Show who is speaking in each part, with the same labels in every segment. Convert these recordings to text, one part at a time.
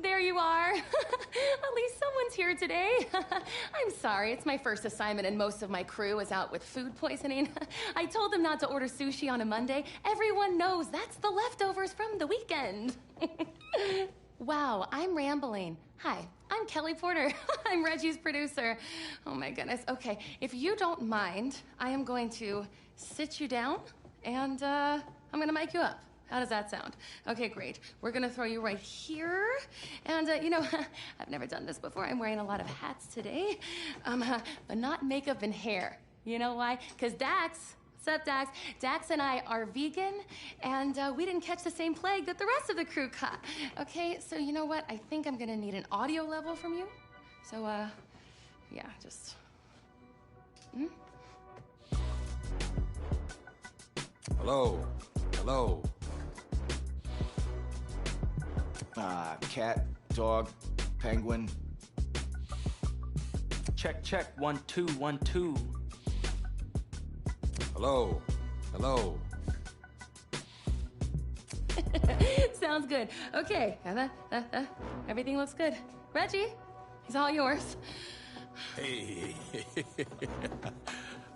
Speaker 1: There you are. At least someone's here today. I'm sorry, it's my first assignment and most of my crew is out with food poisoning. I told them not to order sushi on a Monday. Everyone knows that's the leftovers from the weekend. Wow, I'm rambling. Hi, I'm Kelly Porter. I'm Reggie's producer. Oh my goodness. Okay, if you don't mind, I am going to sit you down and I'm gonna mic you up. How does that sound? Okay, great. We're gonna throw you right here. And you know, I've never done this before. I'm wearing a lot of hats today, but not makeup and hair. You know why? Because Dax, what's up, Dax? Dax and I are vegan, and we didn't catch the same plague that the rest of the crew caught. Okay, so you know what? I think I'm gonna need an audio level from you. So, yeah, just...
Speaker 2: Hello. Hello.
Speaker 3: Cat, dog, penguin.
Speaker 4: Check, check, 1, 2, 1, 2.
Speaker 2: Hello. Hello.
Speaker 1: Sounds good. Okay, everything looks good. Reggie, it's all yours.
Speaker 5: Hey.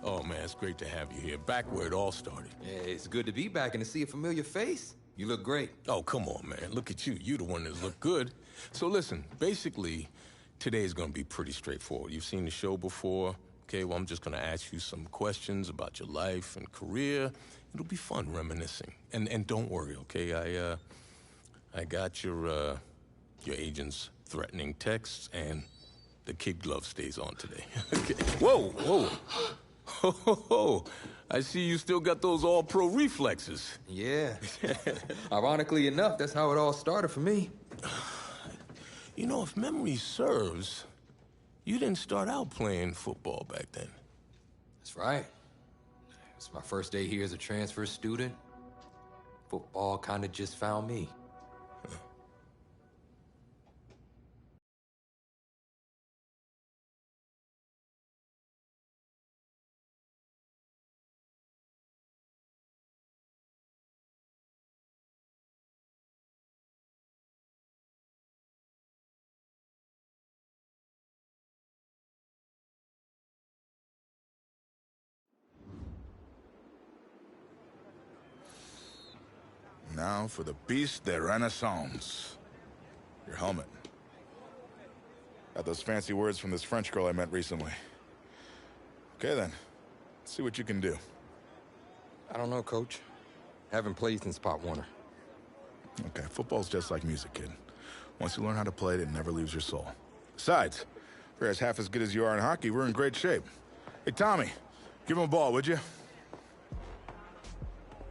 Speaker 5: Oh, man, it's great to have you here. Back where it all started.
Speaker 2: Yeah, it's good to be back and to see a familiar face. You look great.
Speaker 5: Oh, come on, man. Look at you. You're the one that look good. So listen, basically, today's gonna be pretty straightforward. You've seen the show before. Okay, well, I'm just gonna ask you some questions about your life and career. It'll be fun reminiscing. And don't worry, okay? I got your agent's threatening texts, and the kid glove stays on today. Okay. Whoa. Oh, I see you still got those all-pro reflexes.
Speaker 2: Yeah. Ironically enough, that's how it all started for me.
Speaker 5: You know, if memory serves, you didn't start out playing football back then.
Speaker 2: That's right. It's my first day here as a transfer student. Football kind of just found me.
Speaker 6: Now for the piece de renaissance. Your helmet. Got those fancy words from this French girl I met recently. Okay then, let's see what you can do.
Speaker 2: I don't know, Coach. Haven't played since Pop Warner.
Speaker 6: Okay, football's just like music, kid. Once you learn how to play it never leaves your soul. Besides, if you're as half as good as you are in hockey, we're in great shape. Hey, Tommy, give him a ball, would you?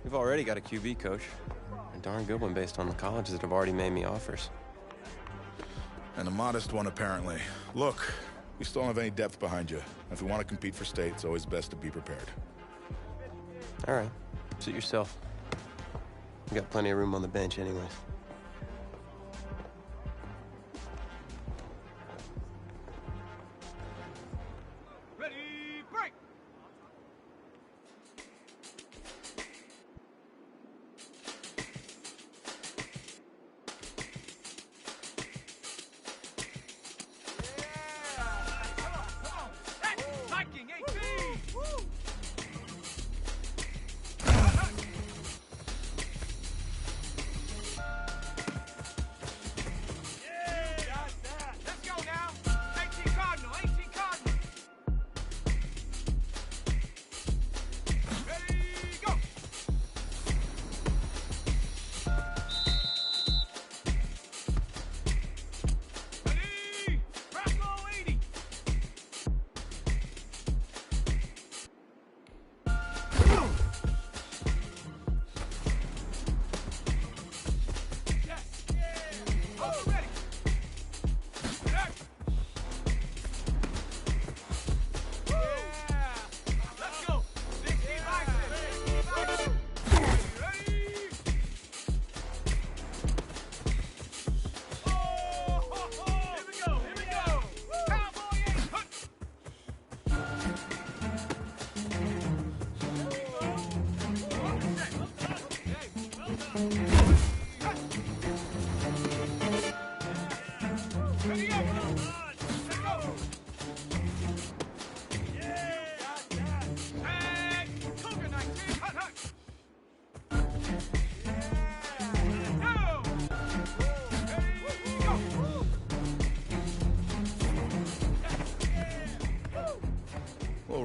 Speaker 7: We've already got a QB, Coach. A darn good one based on the colleges that have already made me offers.
Speaker 6: And a modest one, apparently. Look, we still don't have any depth behind you. If we want to compete for state, it's always best to be prepared.
Speaker 7: All right, suit yourself. You got plenty of room on the bench anyways.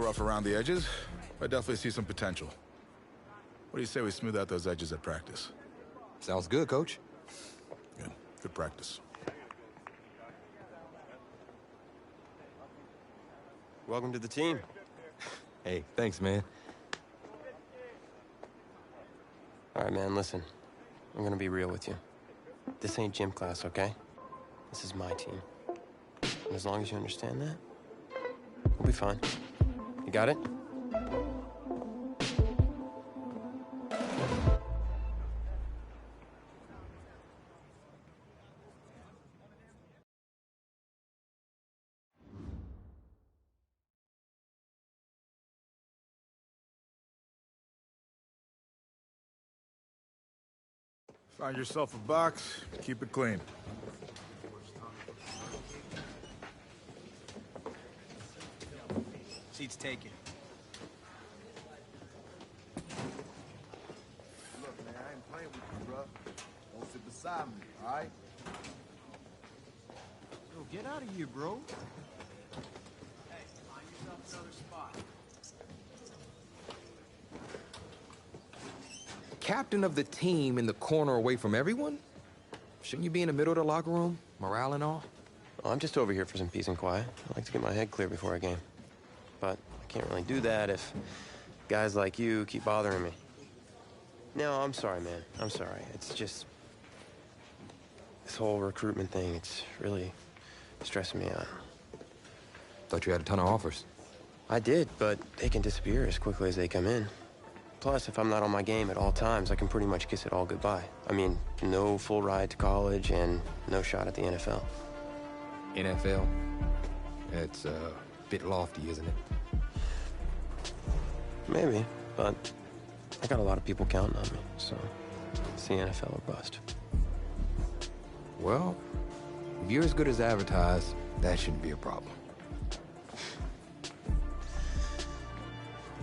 Speaker 6: Rough around the edges, I definitely see some potential. What do you say we smooth out those edges at practice?
Speaker 2: Sounds good, Coach.
Speaker 6: Good. Good practice.
Speaker 7: Welcome to the team.
Speaker 2: Hey, thanks, man.
Speaker 7: All right, man, listen. I'm gonna be real with you. This ain't gym class, okay? This is my team. And as long as you understand that, we'll be fine. You got it?
Speaker 6: Find yourself a box, keep it clean.
Speaker 3: Seats taken.
Speaker 8: Look, man, I ain't playing with you, bro. Don't sit beside me, all right?
Speaker 3: Yo, get out of here, bro. Hey, find yourself another spot.
Speaker 2: Captain of the team in the corner away from everyone? Shouldn't you be in the middle of the locker room? Morale and all?
Speaker 7: Oh, I'm just over here for some peace and quiet. I like to get my head clear before a game. But I can't really do that if guys like you keep bothering me. No, I'm sorry, man. I'm sorry. It's just... this whole recruitment thing, it's really stressing me out.
Speaker 2: Thought you had a ton of offers.
Speaker 7: I did, but they can disappear as quickly as they come in. Plus, if I'm not on my game at all times, I can pretty much kiss it all goodbye. I mean, no full ride to college and no shot at the NFL.
Speaker 2: NFL? It's a bit lofty, isn't it?
Speaker 7: Maybe, but I got a lot of people counting on me, so it's the NFL or bust.
Speaker 2: Well, if you're as good as advertised, that shouldn't be a problem.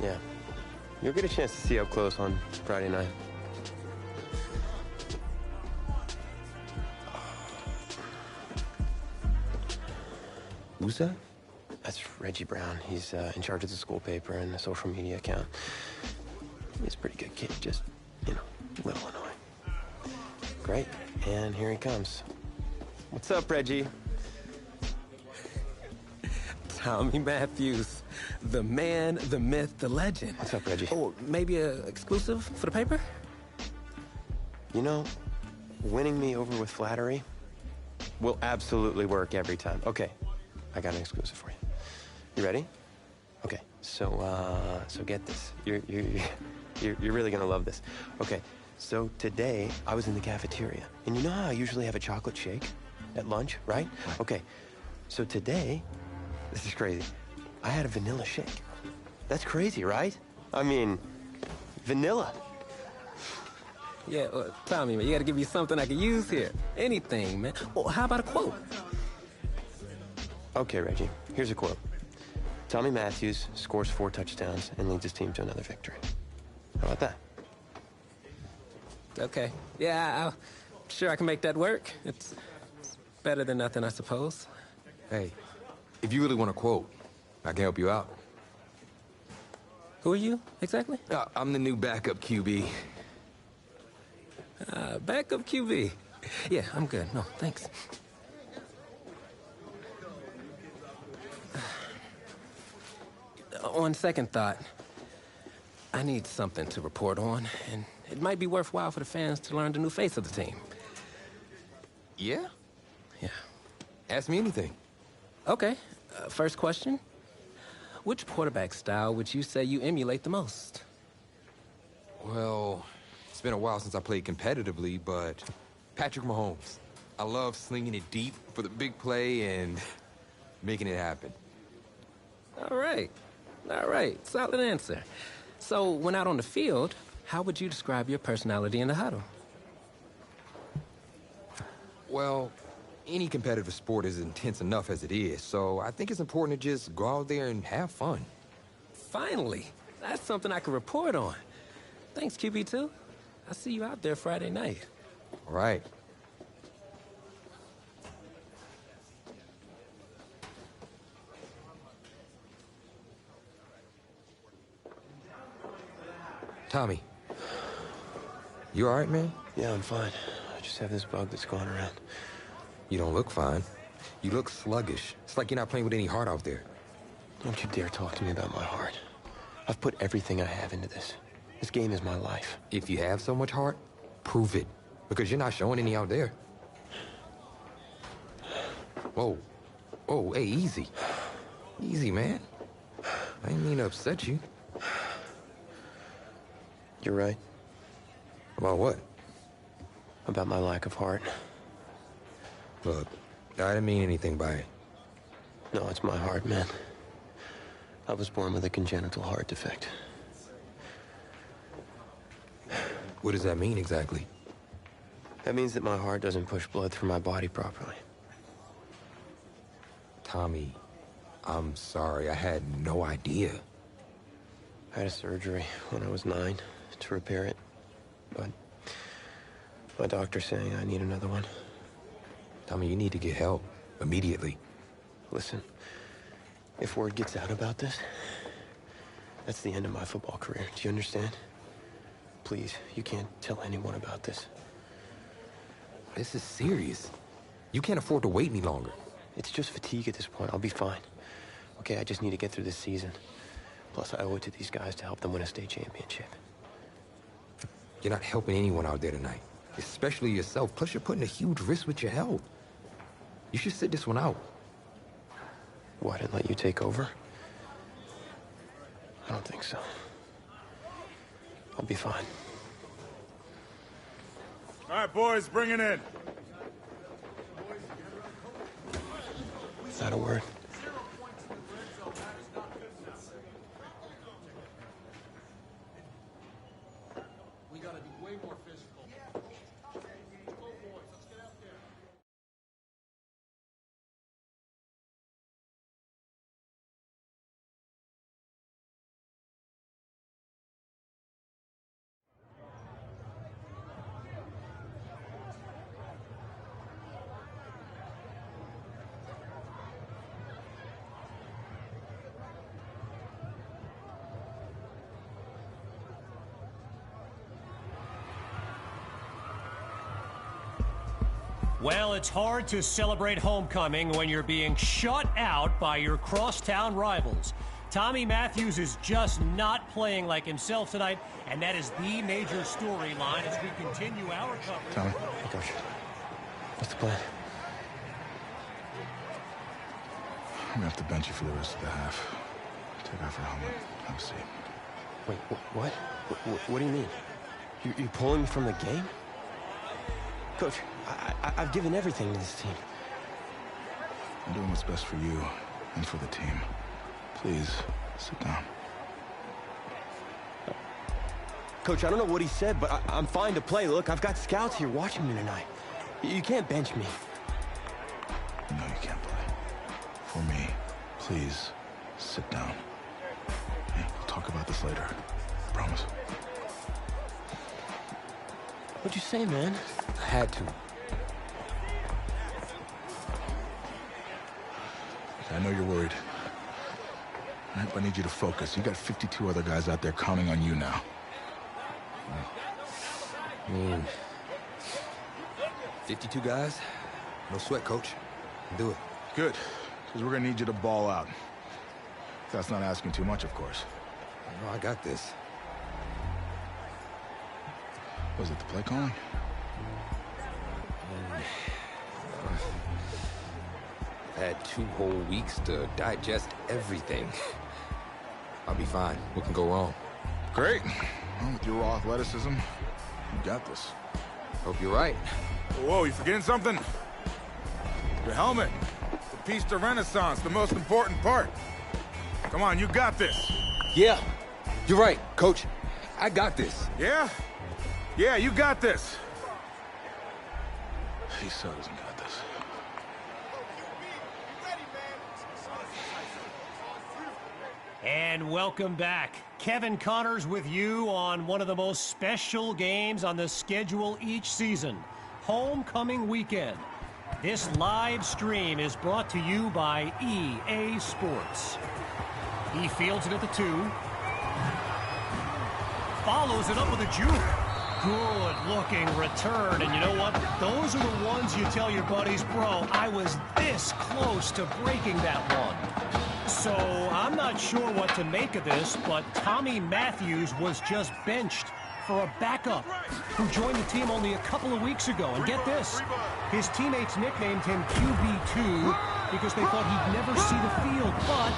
Speaker 7: Yeah. You'll get a chance to see up close on Friday night.
Speaker 2: Who's that?
Speaker 7: That's Reggie Brown. He's in charge of the school paper and the social media account. He's a pretty good kid, just, you know, a little annoying. Great, and here he comes. What's up, Reggie?
Speaker 9: Tommy Matthews, the man, the myth, the legend.
Speaker 7: What's up, Reggie?
Speaker 9: Oh, maybe a exclusive for the paper?
Speaker 7: You know, winning me over with flattery will absolutely work every time. Okay, I got an exclusive for you. You ready? Okay, so get this. You're really gonna love this. Okay, so today I was in the cafeteria, and you know how I usually have a chocolate shake at lunch, right? Okay, so today, this is crazy. I had a vanilla shake. That's crazy, right? I mean, vanilla.
Speaker 9: Yeah, Tommy, man, you gotta give me something I can use here. Anything, man. Oh, how about a quote?
Speaker 7: Okay, Reggie, here's a quote. Tommy Matthews scores 4 touchdowns and leads his team to another victory. How about that?
Speaker 9: Okay. Yeah, I'm sure I can make that work. It's better than nothing, I suppose.
Speaker 2: Hey, if you really want a quote, I can help you out.
Speaker 9: Who are you, exactly?
Speaker 2: I'm the new backup QB.
Speaker 9: Backup QB. Yeah, I'm good. No, thanks. On second thought, I need something to report on, and it might be worthwhile for the fans to learn the new face of the team.
Speaker 2: Yeah?
Speaker 9: Yeah.
Speaker 2: Ask me anything.
Speaker 9: Okay. First question. Which quarterback style would you say you emulate the most?
Speaker 2: Well, it's been a while since I played competitively, but Patrick Mahomes. I love slinging it deep for the big play and making it happen.
Speaker 9: All right. All right. Solid answer. So, when out on the field, how would you describe your personality in the huddle?
Speaker 2: Well, any competitive sport is intense enough as it is, so I think it's important to just go out there and have fun.
Speaker 9: Finally. That's something I can report on. Thanks, QB2. I'll see you out there Friday night.
Speaker 2: All right. Tommy, you all right, man?
Speaker 7: Yeah, I'm fine. I just have this bug that's going around.
Speaker 2: You don't look fine. You look sluggish. It's like you're not playing with any heart out there.
Speaker 7: Don't you dare talk to me about my heart. I've put everything I have into this. This game is my life.
Speaker 2: If you have so much heart, prove it. Because you're not showing any out there. Whoa. Whoa, hey, easy. Easy, man. I didn't mean to upset you.
Speaker 7: You're right.
Speaker 2: About what?
Speaker 7: About my lack of heart.
Speaker 2: Look, I didn't mean anything by it.
Speaker 7: No, it's my heart, man. I was born with a congenital heart defect.
Speaker 2: What does that mean exactly?
Speaker 7: That means that my heart doesn't push blood through my body properly.
Speaker 2: Tommy, I'm sorry. I had no idea.
Speaker 7: I had a surgery when I was 9 to repair it, but my doctor's saying I need another one.
Speaker 2: Tommy, you need to get help immediately.
Speaker 7: Listen, if word gets out about this, that's the end of my football career. Do you understand? Please, you can't tell anyone about this.
Speaker 2: This is serious. You can't afford to wait any longer.
Speaker 7: It's just fatigue at this point. I'll be fine. Okay, I just need to get through this season. Plus, I owe it to these guys to help them win a state championship.
Speaker 2: You're not helping anyone out there tonight, especially yourself. Plus, you're putting a huge risk with your health. You should sit this one out.
Speaker 7: What, and let you take over? I don't think so. I'll be fine.
Speaker 10: All right, boys, bring it in.
Speaker 7: Is that a word?
Speaker 3: We gotta be way more physical.
Speaker 11: Well, it's hard to celebrate homecoming when you're being shut out by your crosstown rivals. Tommy Matthews is just not playing like himself tonight, and that is the major storyline as we continue our coverage.
Speaker 7: Tommy, hey, Coach. What's the plan?
Speaker 6: I'm gonna have to bench you for the rest of the half. Take off your helmet. Have a seat.
Speaker 7: Wait, what? What do you mean? You're pulling me from the game? Coach, I've given everything to this team.
Speaker 6: I'm doing what's best for you and for the team. Please, sit down.
Speaker 7: Coach, I don't know what he said, but I'm fine to play. Look, I've got scouts here watching me tonight. You can't bench me.
Speaker 6: No, you can't play. For me, please, sit down. Hey, we'll talk about this later. Promise.
Speaker 7: What'd you say, man?
Speaker 2: I had to.
Speaker 6: I know you're worried. All right, but I need you to focus. You got 52 other guys out there counting on you now.
Speaker 2: I mean, 52 guys? No sweat, coach. Do it.
Speaker 6: Good, because we're gonna need you to ball out. That's not asking too much, of course.
Speaker 2: No, I got this.
Speaker 6: Was it the play calling?
Speaker 2: I've had 2 whole weeks to digest everything. I'll be fine. What can go wrong?
Speaker 6: Great. Well, with your raw athleticism, you got this.
Speaker 2: Hope you're right.
Speaker 6: Whoa, you forgetting something? Your helmet. The piece de renaissance, the most important part. Come on, you got this.
Speaker 2: Yeah, you're right, coach. I got this.
Speaker 6: Yeah? Yeah, you got this. He so doesn't got this.
Speaker 11: And welcome back. Kevin Connors with you on one of the most special games on the schedule each season, Homecoming Weekend. This live stream is brought to you by EA Sports. He fields it at the 2. Follows it up with a juke. Good-looking return, and you know what? Those are the ones you tell your buddies, bro, I was this close to breaking that one. So I'm not sure what to make of this, but Tommy Matthews was just benched for a backup who joined the team only a couple of weeks ago. And get this, his teammates nicknamed him QB2 because they thought he'd never see the field, but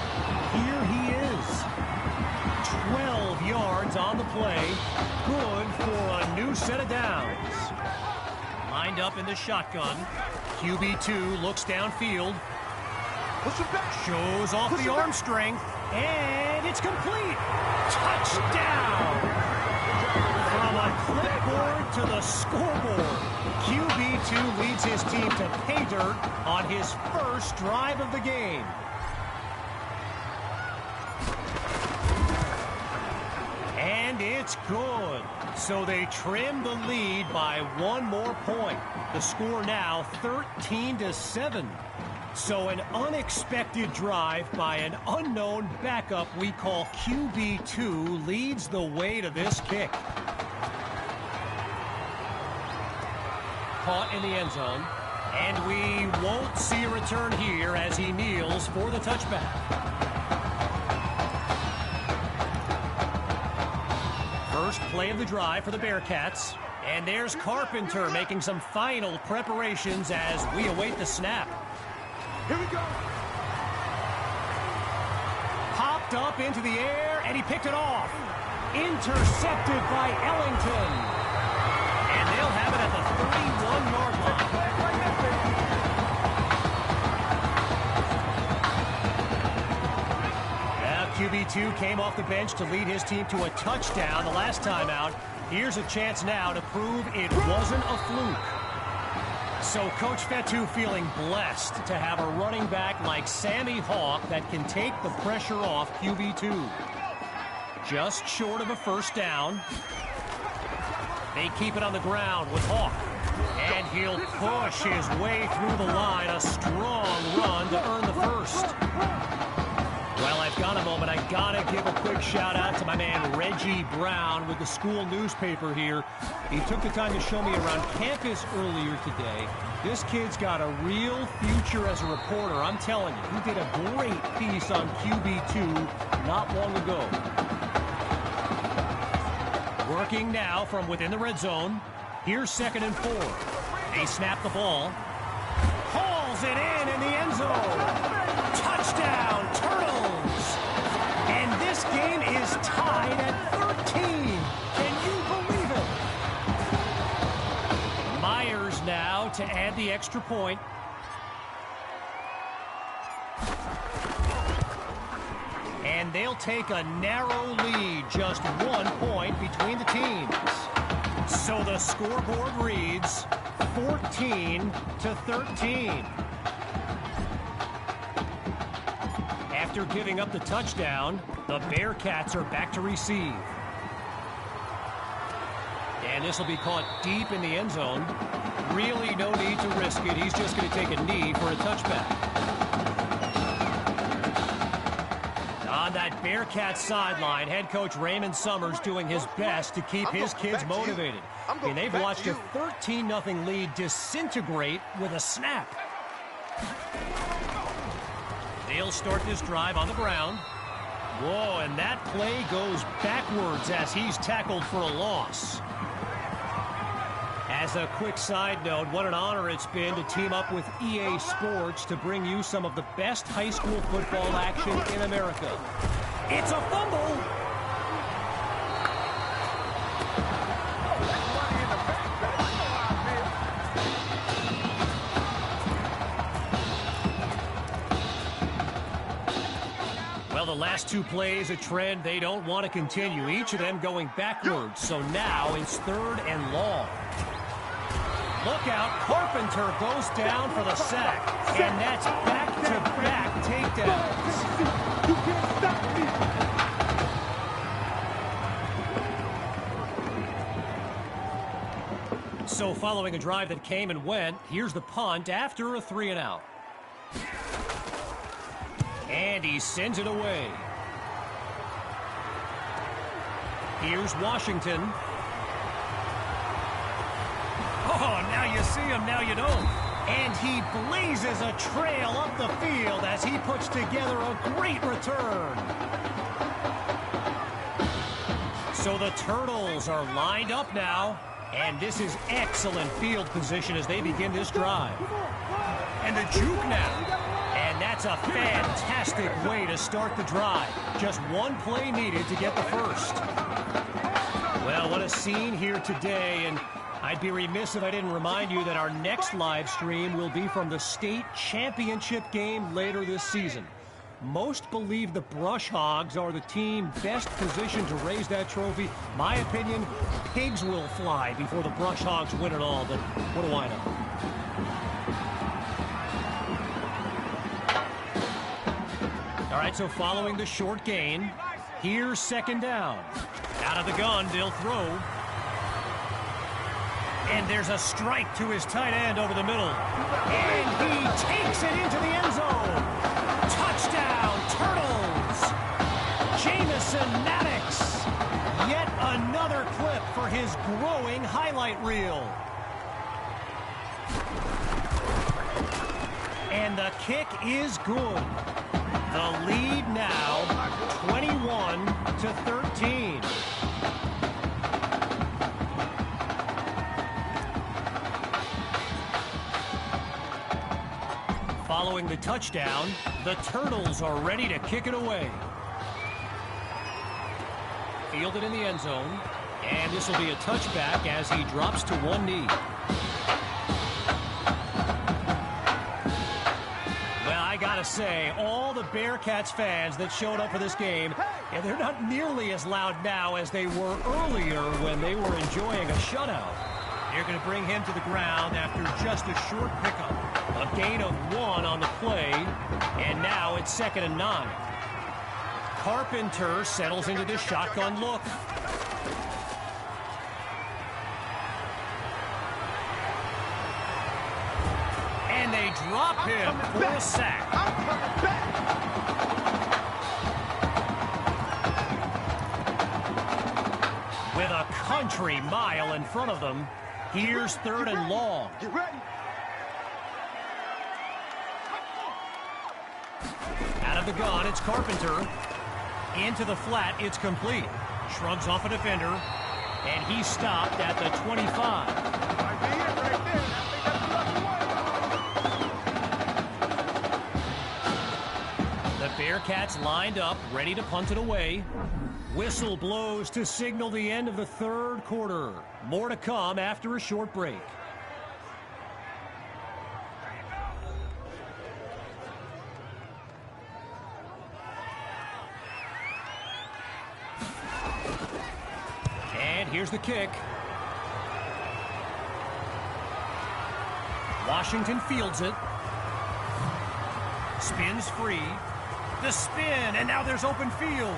Speaker 11: here he is. 12 yards on the play, good for a new set of downs. Lined up in the shotgun, QB2 looks downfield, shows off the arm strength, and it's complete. Touchdown! From a clipboard to the scoreboard, QB2 leads his team to pay dirt on his first drive of the game. And it's good. So they trim the lead by 1 more point. The score now 13-7. So an unexpected drive by an unknown backup we call QB2 leads the way to this kick. Caught in the end zone. And we won't see a return here as he kneels for the touchback. First play of the drive for the Bearcats. And there's Carpenter making some final preparations as we await the snap.
Speaker 10: Here we go.
Speaker 11: Popped up into the air, and he picked it off. Intercepted by Ellington. And they'll have it at the 31-yard line. Now QB2 came off the bench to lead his team to a touchdown the last time out. Here's a chance now to prove it wasn't a fluke. So Coach Fetu feeling blessed to have a running back like Sammy Hawk that can take the pressure off QB2. Just short of a first down. They keep it on the ground with Hawk. And he'll push his way through the line. A strong run to earn the first. Well, I've got a moment. I gotta give a quick shout out to my man Reggie Brown with the school newspaper here. He took the time to show me around campus earlier today. This kid's got a real future as a reporter. I'm telling you, he did a great piece on QB2 not long ago. Working now from within the red zone. Here's 2nd and 4. They snap the ball. Hauls it in the end zone. Touchdown, Turtles! And this game is tied at 13. Can you believe it? Myers now to add the extra point. And they'll take a narrow lead, just 1 point between the teams. So the scoreboard reads 14-13. After giving up the touchdown, the Bearcats are back to receive. And this will be caught deep in the end zone. Really no need to risk it. He's just going to take a knee for a touchback. On that Bearcats sideline, head coach Raymond Summers doing his best to keep his kids motivated. And they've watched a 13-0 lead disintegrate with a snap. They'll start this drive on the ground. Whoa, and that play goes backwards as he's tackled for a loss. As a quick side note, what an honor it's been to team up with EA Sports to bring you some of the best high school football action in America. It's a fumble! Well, the last 2 plays, a trend they don't want to continue. Each of them going backwards. So now it's 3rd and long. Look out, Carpenter goes down for the sack. And that's back-to-back takedowns. You can't stop me. So following a drive that came and went, here's the punt after a 3-and-out. And he sends it away. Here's Washington. Oh, now you see him, now you don't. And he blazes a trail up the field as he puts together a great return. So the Turtles are lined up now. And this is excellent field position as they begin this drive. And the juke now. And that's a fantastic way to start the drive. Just 1 play needed to get the first. Well, what a scene here today. And I'd be remiss if I didn't remind you that our next live stream will be from the state championship game later this season. Most believe the Brush Hogs are the team best positioned to raise that trophy. My opinion, pigs will fly before the Brush Hogs win it all, but what do I know? All right, so following the short gain, here's 2nd down. Out of the gun, they'll throw. And there's a strike to his tight end over the middle. And he takes it into the end zone. Touchdown, Turtles! Jamison Maddox. Yet another clip for his growing highlight reel. And the kick is good. The lead now, 21-13. Following the touchdown, the Turtles are ready to kick it away. Fielded in the end zone, and this will be a touchback as he drops to 1 knee. Well, I gotta say, all the Bearcats fans that showed up for this game, and they're not nearly as loud now as they were earlier when they were enjoying a shutout. They're going to bring him to the ground after just a short pickup. A gain of 1 on the play, and now it's 2nd and 9. Carpenter settles into the shotgun look. And they drop him for a sack. country mile in front of them. Here's third and long.
Speaker 8: Get ready.
Speaker 11: Out of the gun, it's Carpenter. Into the flat, it's complete. Shrugs off a defender, and he's stopped at the 25. The Bearcats lined up, ready to punt it away. Whistle blows to signal the end of the third quarter. More to come after a short break. And here's the kick. Washington fields it. Spins free. The spin, and now there's open field.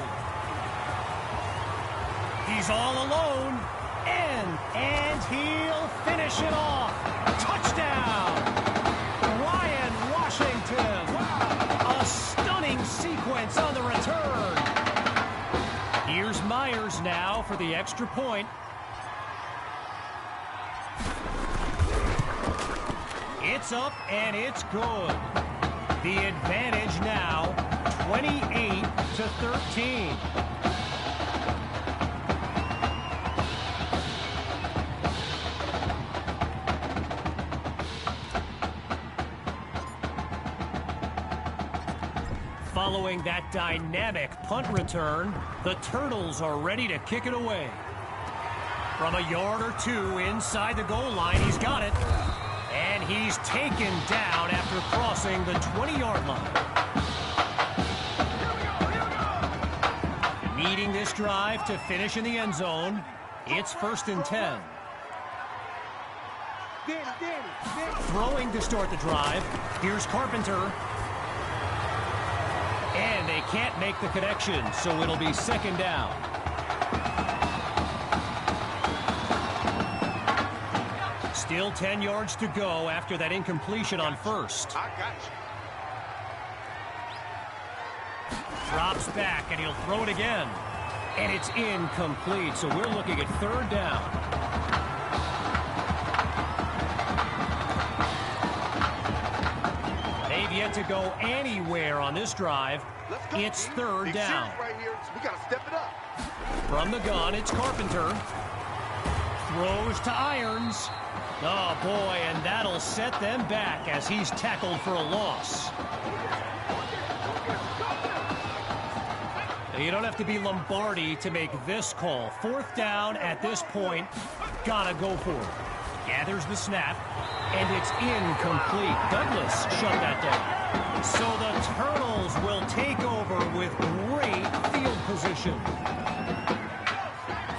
Speaker 11: He's all alone, and he'll finish it off. Touchdown! Ryan Washington. A stunning sequence on the return. Here's Myers now for the extra point. It's up, and it's good. The advantage now, 28-13. Following that dynamic punt return, the Turtles are ready to kick it away. From a yard or two inside the goal line, he's got it. And he's taken down after crossing the 20-yard line. Needing this drive to finish in the end zone, it's 1st and 10. Throwing to start the drive, here's Carpenter. And they can't make the connection, so it'll be 2nd down. Still 10 yards to go after that incompletion on first.
Speaker 8: I got you.
Speaker 11: Drops back, and he'll throw it again. And it's incomplete, so we're looking at 3rd down. They've yet to go anywhere on this drive. It's 3rd down.
Speaker 8: Right here. We got to step it up.
Speaker 11: From the gun, it's Carpenter. Throws to Irons. Oh, boy, and that'll set them back as he's tackled for a loss. You don't have to be Lombardi to make this call. 4th down at this point. Gotta go for it. Gathers the snap, and it's incomplete. Douglas shut that down. So the Turtles will take over with great field position.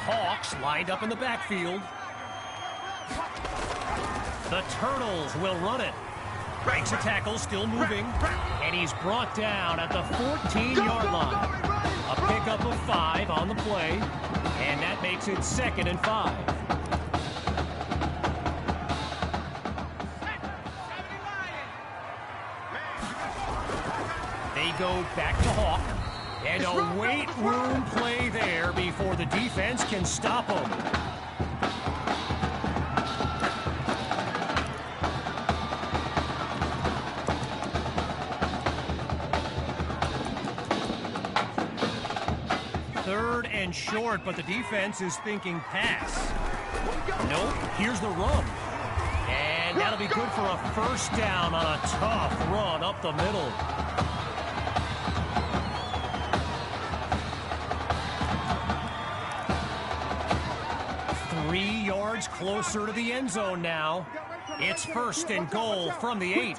Speaker 11: Hawks lined up in the backfield. The Turtles will run it. Breaks a tackle, still moving. And he's brought down at the 14-yard line. A pickup of 5 on the play. And that makes it 2nd and 5. They go back to Hawk. And a weight room play there before the defense can stop him. And short, but the defense is thinking pass. Nope, here's the run. And that'll be good for a 1st down on a tough run up the middle. Three yards closer to the end zone now. It's 1st and goal from the 8.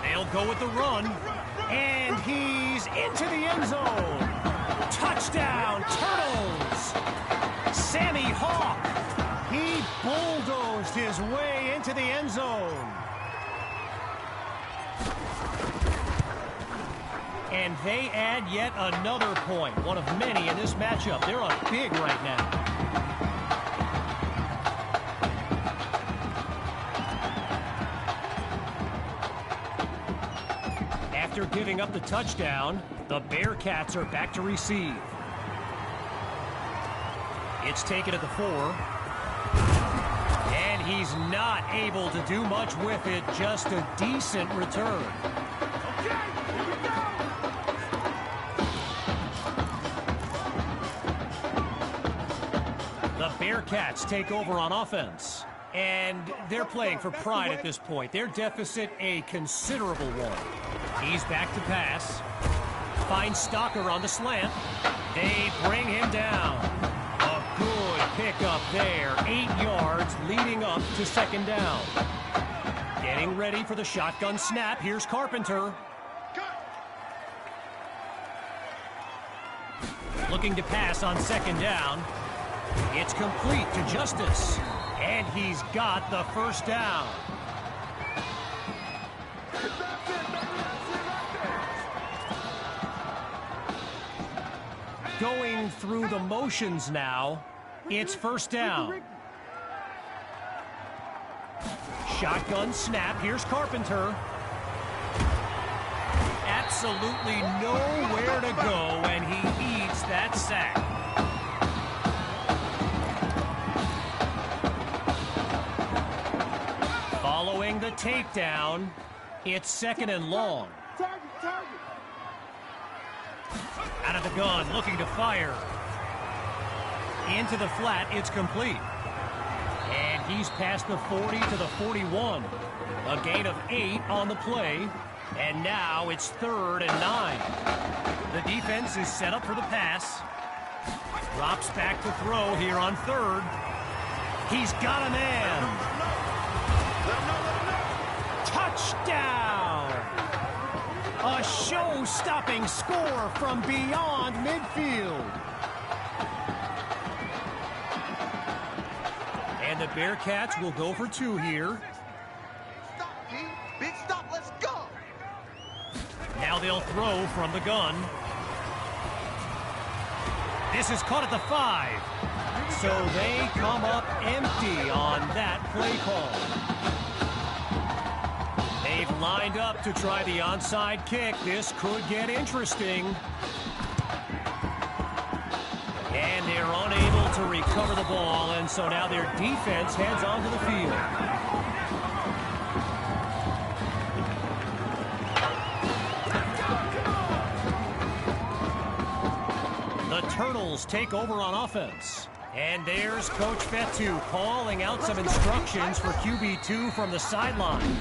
Speaker 11: They'll go with the run. And he's into the end zone. Touchdown, Turtles! Sammy Hawk. He bulldozed his way into the end zone. And they add yet another point, one of many in this matchup. They're up big right now. After giving up the touchdown, the Bearcats are back to receive. It's taken at the 4. And he's not able to do much with it. Just a decent return. The Bearcats take over on offense. And they're playing for pride at this point. Their deficit a considerable one. He's back to pass. Finds Stalker on the slant. They bring him down. A good pickup there. 8 yards leading up to second down. Getting ready for the shotgun snap. Here's Carpenter. Looking to pass on second down. It's complete to Justice. And he's got the first down. Going through the motions now. It's first down. Shotgun snap. Here's Carpenter. Absolutely nowhere to go, and he eats that sack. Following the takedown, it's second and long. Out of the gun, looking to fire. Into the flat, it's complete. And he's past the 40 to the 41. A gain of 8 on the play. And now it's 3rd and 9. The defense is set up for the pass. Drops back to throw here on 3rd. He's got a man. Touchdown! A show-stopping score from beyond midfield. And the Bearcats will go for 2 here.
Speaker 8: Stop, D. Big stop. Let's go.
Speaker 11: Now they'll throw from the gun. This is caught at the 5. So they come up empty on that play call. They've lined up to try the onside kick. This could get interesting. And they're unable to recover the ball, and so now their defense heads onto the field. The Turtles take over on offense. And there's Coach Fetu calling out some instructions for QB2 from the sideline.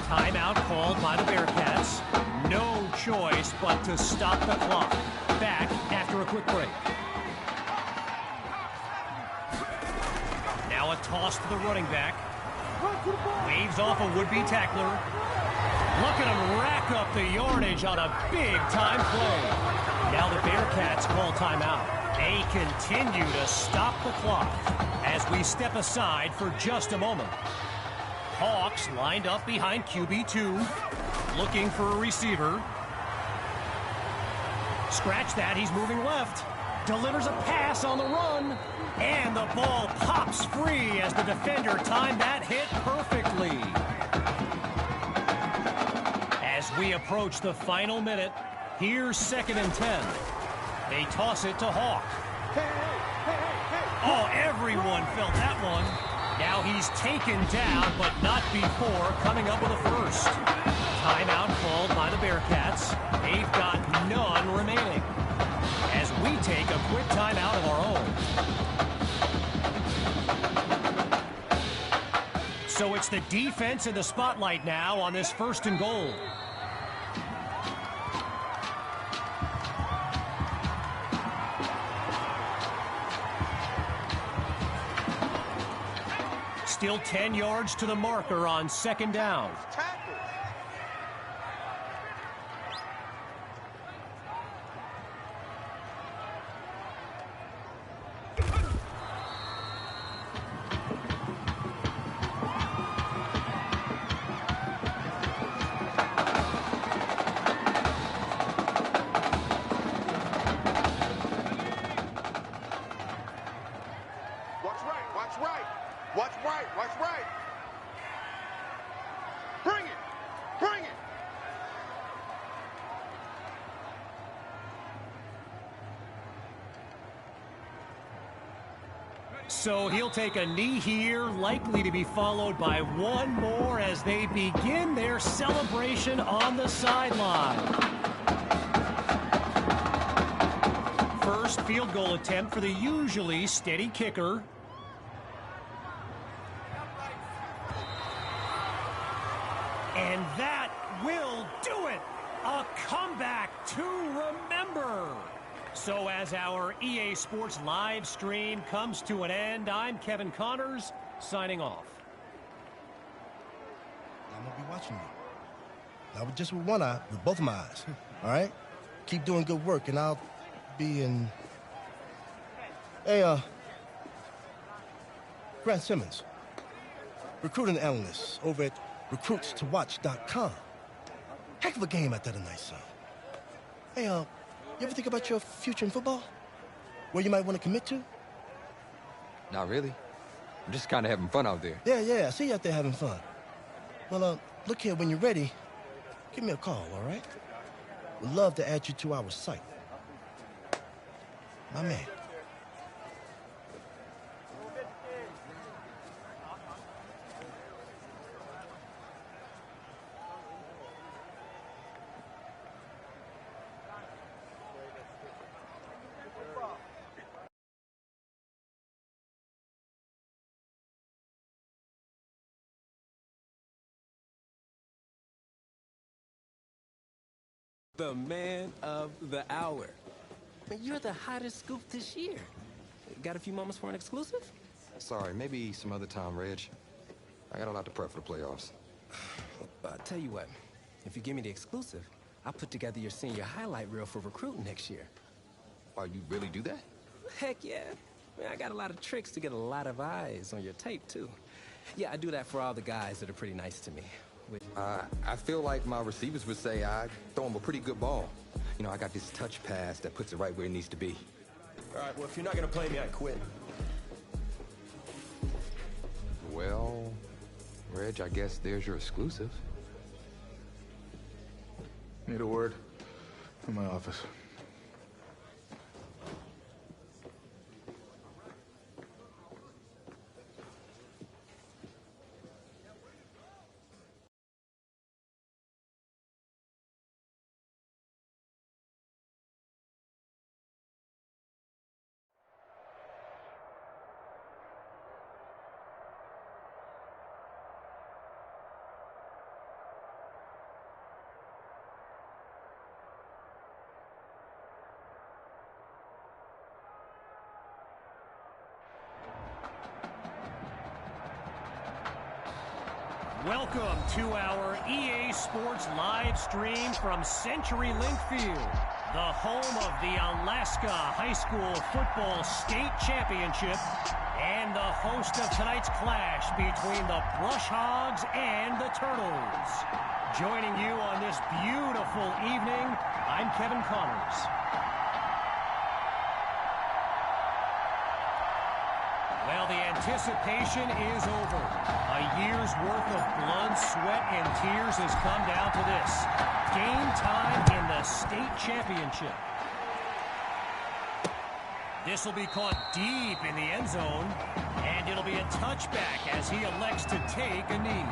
Speaker 11: Timeout called by the Bearcats. No choice but to stop the clock. Back after a quick break. Now a toss to the running back. Waves off a would-be tackler. Look at him rack up the yardage on a big-time play. Now the Bearcats call timeout. They continue to stop the clock as we step aside for just a moment. Hawks lined up behind QB2, looking for a receiver. Scratch that, he's moving left. Delivers a pass on the run. And the ball pops free as the defender timed that hit perfectly. As we approach the final minute, here's 2nd and 10. They toss it to Hawk. Oh, everyone felt that one. Now he's taken down, but not before coming up with a first. Timeout called by the Bearcats. They've got none remaining. As we take a quick timeout of our own. So it's the defense in the spotlight now on this 1st and goal. Still 10 yards to the marker on 2nd down.
Speaker 8: Watch right. Watch right. Watch right. Watch right. Bring
Speaker 11: So he'll take a knee here, likely to be followed by one more as they begin their celebration on the sideline. First field goal attempt for the usually steady kicker. And that will do it. A comeback to remember. So as our EA Sports live stream comes to an end, I'm Kevin Connors, signing off.
Speaker 12: I'm going to be watching you. Not just with one eye, with both of my eyes. All right? Keep doing good work, and I'll be in... Hey, Grant Simmons, recruiting analyst over at recruitstowatch.com. Heck of a game out there tonight, son. Hey, you ever think about your future in football? Where you might want to commit to?
Speaker 2: Not really. I'm just kind of having fun out there.
Speaker 12: Yeah, I see you out there having fun. Well, look here, when you're ready, give me a call, all right? We'd love to add you to our site. My man.
Speaker 9: The man of the hour. You're the hottest scoop this year. Got a few moments for an exclusive?
Speaker 2: Sorry, maybe some other time, Reg. I got a lot to prep for the playoffs.
Speaker 9: Tell you what, if you give me the exclusive, I'll put together your senior highlight reel for recruiting next year.
Speaker 2: Why, you really do that?
Speaker 9: Heck yeah. Man, I got a lot of tricks to get a lot of eyes on your tape, too. Yeah, I do that for all the guys that are pretty nice to me.
Speaker 2: I feel like my receivers would say I throw him a pretty good ball. You know, I got this touch pass that puts it right where it needs to be.
Speaker 13: All right, well, if you're not going to play me, I quit.
Speaker 2: Well, Reg, I guess there's your exclusive.
Speaker 6: Need a word from my office.
Speaker 11: Welcome to our EA Sports live stream from CenturyLink Field, the home of the Alaska High School Football State Championship and the host of tonight's clash between the Brush Hogs and the Turtles. Joining you on this beautiful evening, I'm Kevin Connors. Well, the anticipation is over. A year's worth of blood, sweat, and tears has come down to this. Game time in the state championship. This will be caught deep in the end zone, and it'll be a touchback as he elects to take a knee.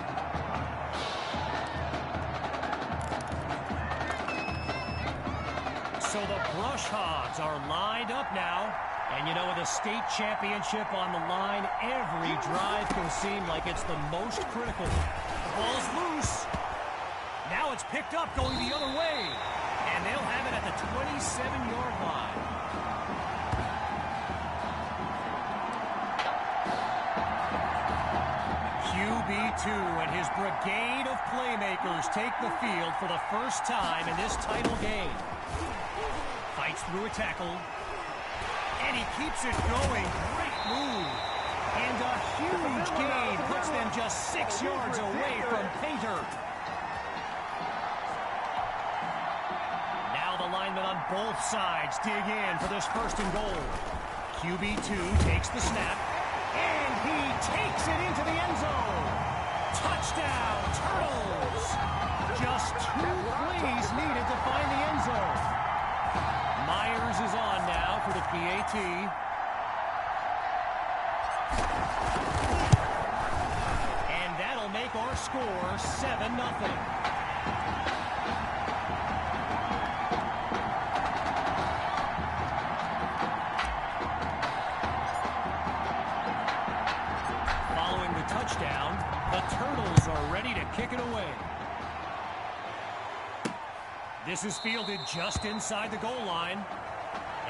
Speaker 11: So the Brush Hogs are lined up now. And you know, with a state championship on the line, every drive can seem like it's the most critical. The ball's loose. Now it's picked up going the other way. And they'll have it at the 27-yard line. QB2 and his brigade of playmakers take the field for the first time in this title game. Fights through a tackle. And he keeps it going. Great move. And a huge gain puts them just 6 yards away from Painter. Now the linemen on both sides dig in for this first and goal. QB2 takes the snap. And he takes it into the end zone. Touchdown, Turtles. Just 2 plays needed to find the end zone. Myers is on now for the PAT. keep our score 7-0. Following the touchdown, the Turtles are ready to kick it away. This is fielded just inside the goal line.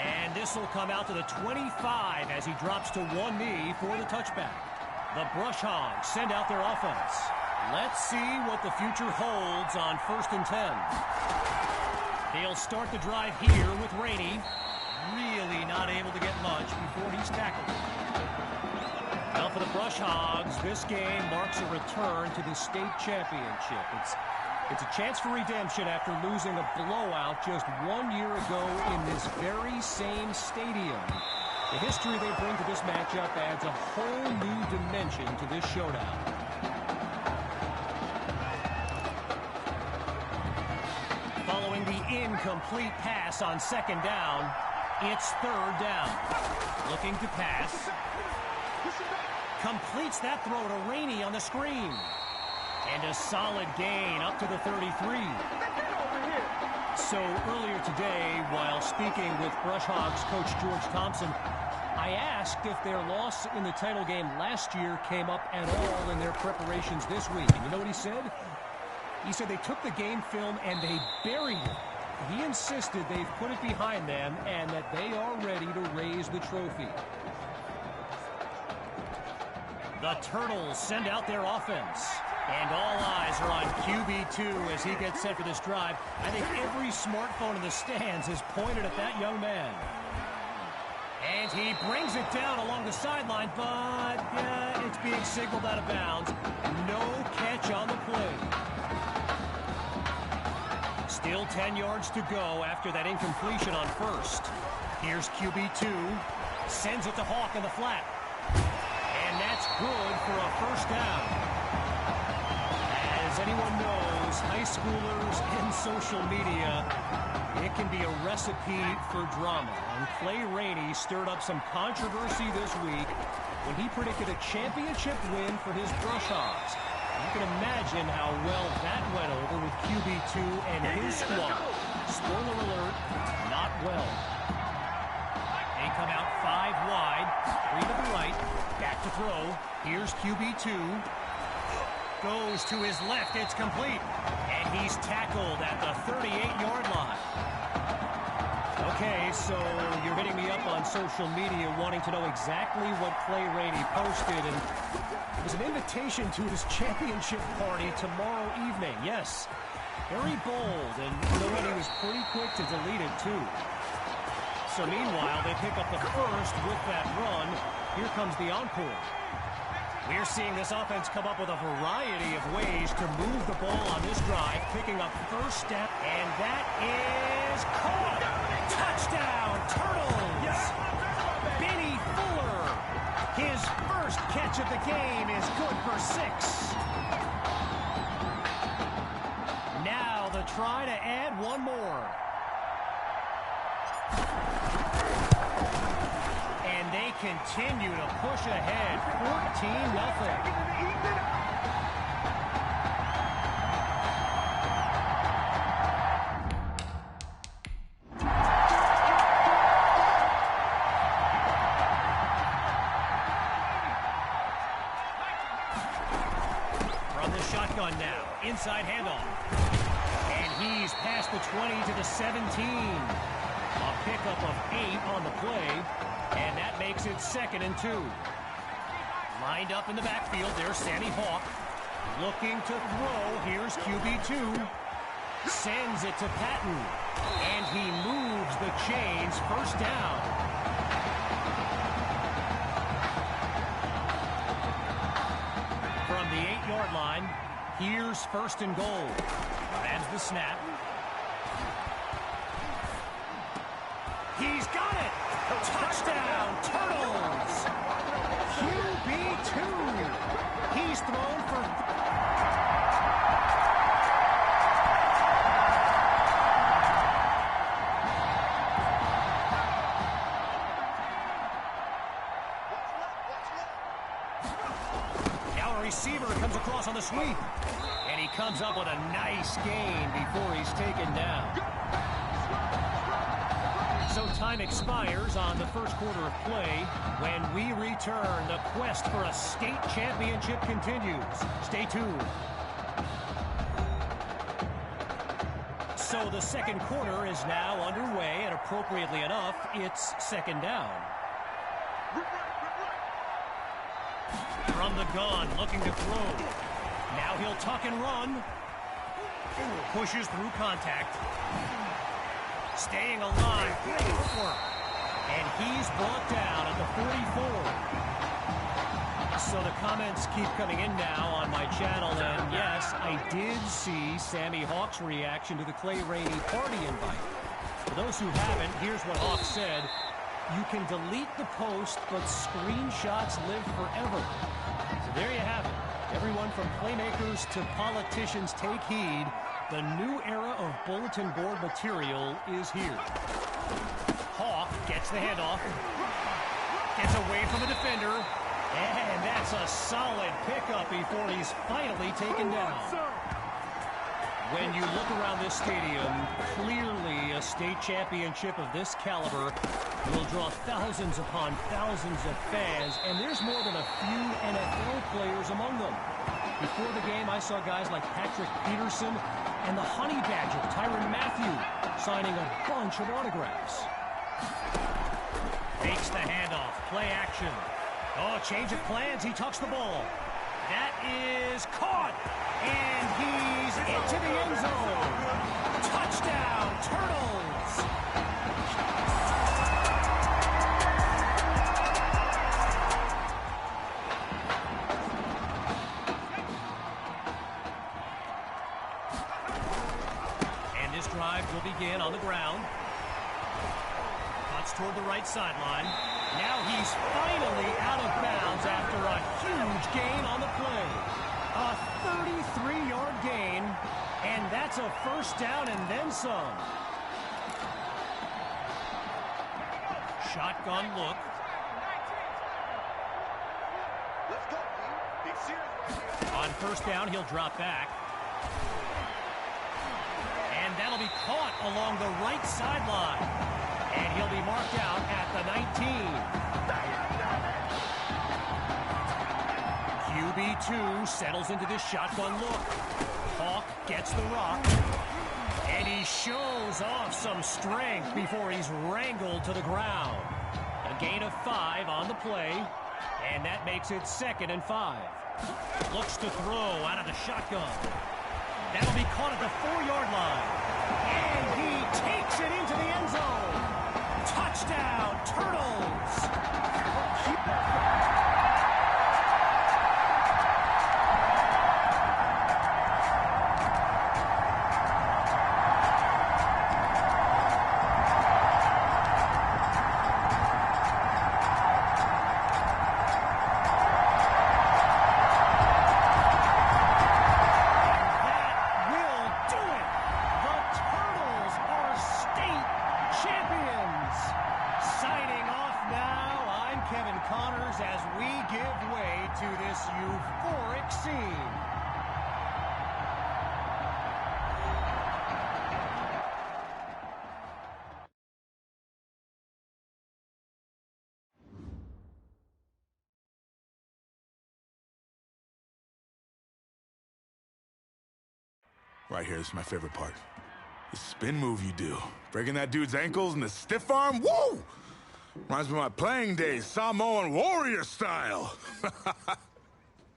Speaker 11: And this will come out to the 25 as he drops to one knee for the touchback. The Brush Hogs send out their offense. Let's see what the future holds on 1st and 10. They'll start the drive here with Rainey. Really not able to get much before he's tackled. Now for the Brush Hogs, this game marks a return to the state championship. It's a chance for redemption after losing a blowout just 1 year ago in this very same stadium. The history they bring to this matchup adds a whole new dimension to this showdown. Following the incomplete pass on 2nd down, it's 3rd down. Looking to pass. Completes that throw to Rainey on the screen. And a solid gain up to the 33. So earlier today, while speaking with Brush Hogs coach George Thompson, I asked if their loss in the title game last year came up at all in their preparations this week. And you know what he said? He said they took the game film and they buried it. He insisted they've put it behind them and that they are ready to raise the trophy. The Turtles send out their offense. And all eyes are on QB2 as he gets set for this drive. I think every smartphone in the stands is pointed at that young man. And he brings it down along the sideline, but it's being signaled out of bounds. No catch on the play. Still 10 yards to go after that incompletion on 1st. Here's QB2. Sends it to Hawk in the flat. And that's good for a 1st down. As anyone knows, high schoolers and social media, it can be a recipe for drama. And Clay Rainey stirred up some controversy this week when he predicted a championship win for his Brush Hogs. You can imagine how well that went over with QB2 and his squad. Spoiler alert, not well. They come out 5 wide, 3 to the right, back to throw. Here's QB2. Goes to his left, it's complete. And he's tackled at the 38-yard line. Okay, so you're hitting me up on social media wanting to know exactly what Clay Rainey posted. And it was an invitation to his championship party tomorrow evening. Yes, very bold. And you know what? He was pretty quick to delete it, too. So meanwhile, they pick up the 1st with that run. Here comes the encore. We're seeing this offense come up with a variety of ways to move the ball on this drive, picking up 1st down, and that is caught. Touchdown, Turtles! Benny Fuller, his 1st catch of the game is good for 6. Now the try to add one more. And they continue to push ahead, 14-0. From the shotgun now, inside handoff. And he's past the 20 to the 17. A pickup of 8 on the play. And that makes it 2nd and 2. Lined up in the backfield, there's Sammy Hawk. Looking to throw, here's QB2. Sends it to Patton. And he moves the chains, 1st down. From the 8-yard line, here's 1st and goal. Grabs the snap. He's got it! Touchdown, Turtles! QB2. He's thrown for... Now a receiver comes across across on the sweep. And he comes up with a nice gain before he's taken down. So time expires on the first quarter of play. When we return, the quest for a state championship continues. Stay tuned. So the second quarter is now underway, and appropriately enough, it's second down. From the gun, looking to throw. Now he'll tuck and run. Pushes through contact. Staying alive. Great footwork. And he's brought down at the 44. So the comments keep coming in now on my channel, and yes, I did see Sammy Hawk's reaction to the Clay Rainey party invite. For those who haven't, here's what Hawk said. You can delete the post, but screenshots live forever. So there you have it. Everyone from playmakers to politicians, take heed. The new era of bulletin board material is here. Hawk gets the handoff. Gets away from the defender. And that's a solid pickup before he's finally taken down. When you look around this stadium, clearly a state championship of this caliber will draw thousands upon thousands of fans, and there's more than a few NFL players among them. Before the game, I saw guys like Patrick Peterson and the Honey Badger, Tyrann Mathieu, signing a bunch of autographs. Fakes the handoff, play action. Oh, change of plans, he tucks the ball. That is caught, and he's into the end zone. Touchdown, Turtles! And this drive will begin on the ground. Cuts toward the right sideline. Now he's finally out of bounds after a huge gain on the play. A 33-yard gain, and that's a first down and then some. Shotgun look. On first down, he'll drop back. And that'll be caught along the right sideline. And he'll be marked out at the 19. QB2 settles into this shotgun look. Hawk gets the rock. And he shows off some strength before he's wrangled to the ground. A gain of 5 on the play. And that makes it 2nd and 5. Looks to throw out of the shotgun. That'll be caught at the 4-yard line. And he takes it into the end zone. Touchdown, Turtles! As we give way to this euphoric scene.
Speaker 6: Right here is my favorite part. The spin move you do. Breaking that dude's ankles and the stiff arm. Woo! Reminds me of my playing days, Samoan warrior style.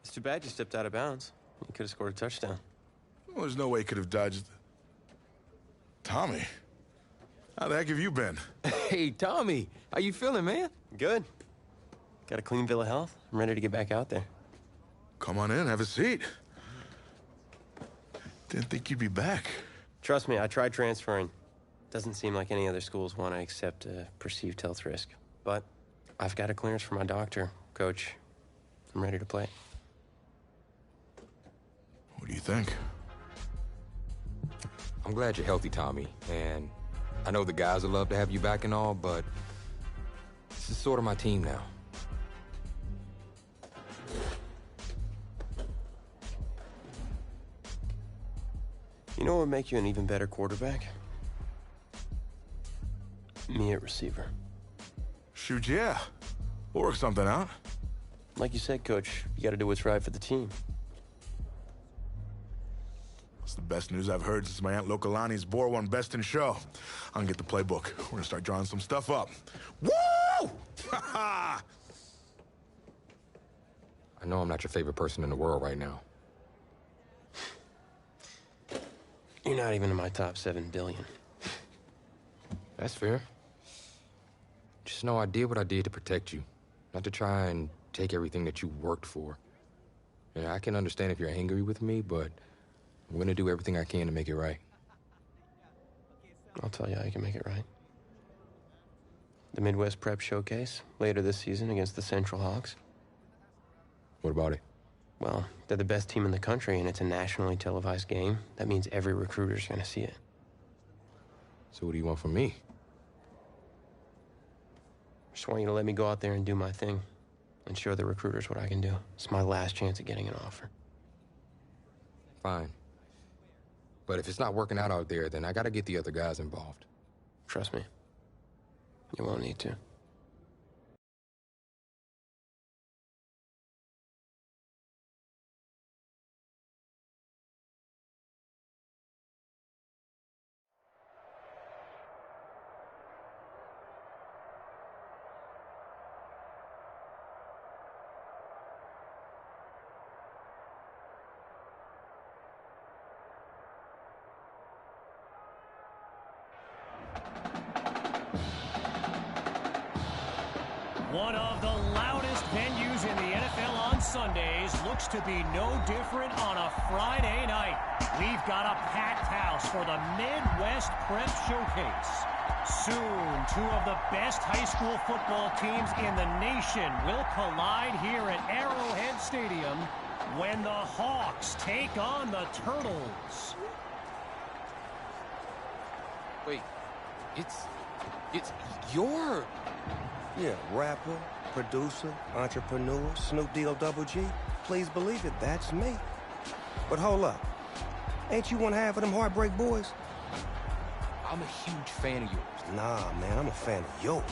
Speaker 7: It's too bad you stepped out of bounds. You could have scored a touchdown.
Speaker 6: Well, there's no way he could have dodged. Tommy, how the heck have you been?
Speaker 2: Hey, Tommy, how you feeling, man?
Speaker 7: Good. Got a clean bill of health. I'm ready to get back out there.
Speaker 6: Come on in, have a seat. Didn't think you'd be back.
Speaker 7: Trust me, I tried transferring. Doesn't seem like any other schools want to accept a perceived health risk. But I've got a clearance from my doctor, Coach. I'm ready to play.
Speaker 6: What do you think?
Speaker 2: I'm glad you're healthy, Tommy. And I know the guys would love to have you back and all, but this is sort of my team now.
Speaker 7: You know what would make you an even better quarterback? Me at receiver.
Speaker 6: Shoot, yeah. We'll work something out.
Speaker 7: Like you said, Coach, you gotta do what's right for the team.
Speaker 6: It's the best news I've heard since my Aunt Lokalani's Boar won Best in Show. I'm gonna get the playbook. We're gonna start drawing some stuff up. Woo! Ha
Speaker 2: I know I'm not your favorite person in the world right now.
Speaker 7: You're not even in my top 7 billion.
Speaker 2: That's fair. Just know I did what I did to protect you, not to try and take everything that you worked for. And I can understand if you're angry with me, but I'm gonna do everything I can to make it right.
Speaker 7: I'll tell you how you can make it right. The Midwest Prep Showcase, later this season against the Central Hawks.
Speaker 2: What about it?
Speaker 7: Well, they're the best team in the country, and it's a nationally televised game. That means every recruiter's gonna see it.
Speaker 2: So what do you want from me?
Speaker 7: Just want you to let me go out there and do my thing and show the recruiters what I can do. It's my last chance at getting an offer.
Speaker 2: Fine. But if it's not working out there, then I gotta get the other guys involved.
Speaker 7: Trust me. You won't need to.
Speaker 11: One of the loudest venues in the NFL on Sundays looks to be no different on a Friday night. We've got a packed house for the Midwest Prep Showcase. Soon, 2 of the best high school football teams in the nation will collide here at Arrowhead Stadium when the Hawks take on the Turtles.
Speaker 2: Wait, it's your...
Speaker 14: Yeah, rapper, producer, entrepreneur, Snoop D-O-double-G. Please believe it, that's me. But hold up. Ain't you one half of them Heartbreak Boys?
Speaker 2: I'm a huge fan of yours.
Speaker 14: Nah, man, I'm a fan of yours.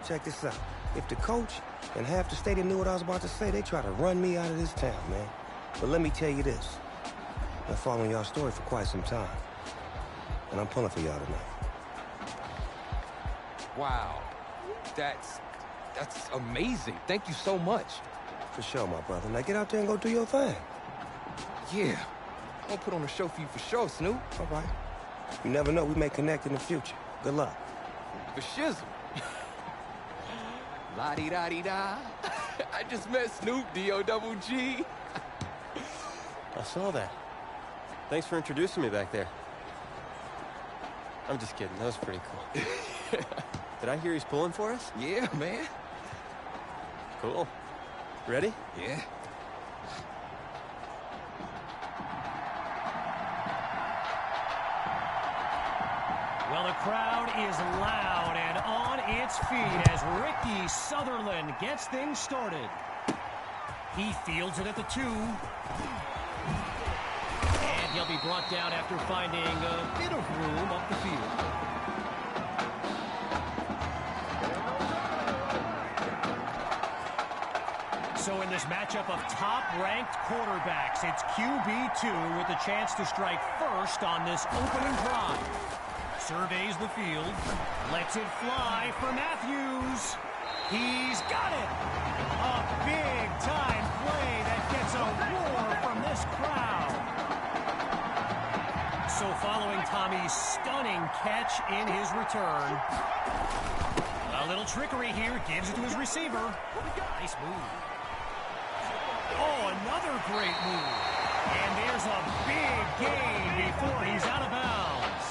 Speaker 14: Check this out. If the coach and half the stadium knew what I was about to say, they try to run me out of this town, man. But let me tell you this. I've been following y'all's story for quite some time. And I'm pulling for y'all tonight.
Speaker 2: Wow. That's amazing. Thank you so much.
Speaker 14: For sure, my brother. Now get out there and go do your thing.
Speaker 2: Yeah. I'm gonna put on a show for you for sure, Snoop.
Speaker 14: All right. You never know. We may connect in the future. Good luck.
Speaker 2: For shizzle. La-di-da-di-da. I just met Snoop D-O-double-G.
Speaker 7: I saw that. Thanks for introducing me back there. I'm just kidding. That was pretty cool. Did I hear he's pulling for us?
Speaker 2: Yeah, man.
Speaker 7: Cool. Ready?
Speaker 2: Yeah.
Speaker 11: Well, the crowd is loud and on its feet as Ricky Sutherland gets things started. He fields it at the 2. And he'll be brought down after finding a bit of room up the field. So in this matchup of top-ranked quarterbacks, it's QB2 with the chance to strike first on this opening drive. Surveys the field, lets it fly for Matthews. He's got it! A big-time play that gets a roar from this crowd. So following Tommy's stunning catch in his return, a little trickery here, gives it to his receiver. Nice move. Oh, another great move. And there's a big gain before he's out of bounds.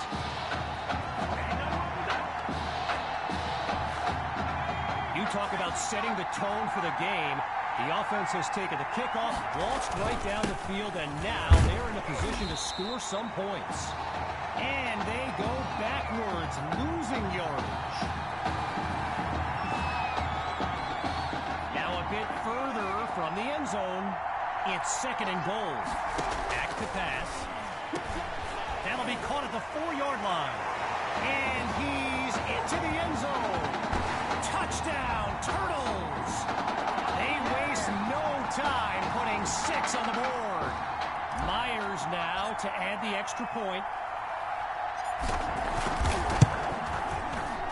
Speaker 11: You talk about setting the tone for the game. The offense has taken the kickoff, waltzed right down the field, and now they're in a position to score some points. And they go backwards, losing yardage. Now a bit further from the end zone. It's 2nd and goal. Back to pass. that'll be caught at the 4-yard line. And he's into the end zone. Touchdown, Turtles! They waste no time putting 6 on the board. Myers now to add the extra point.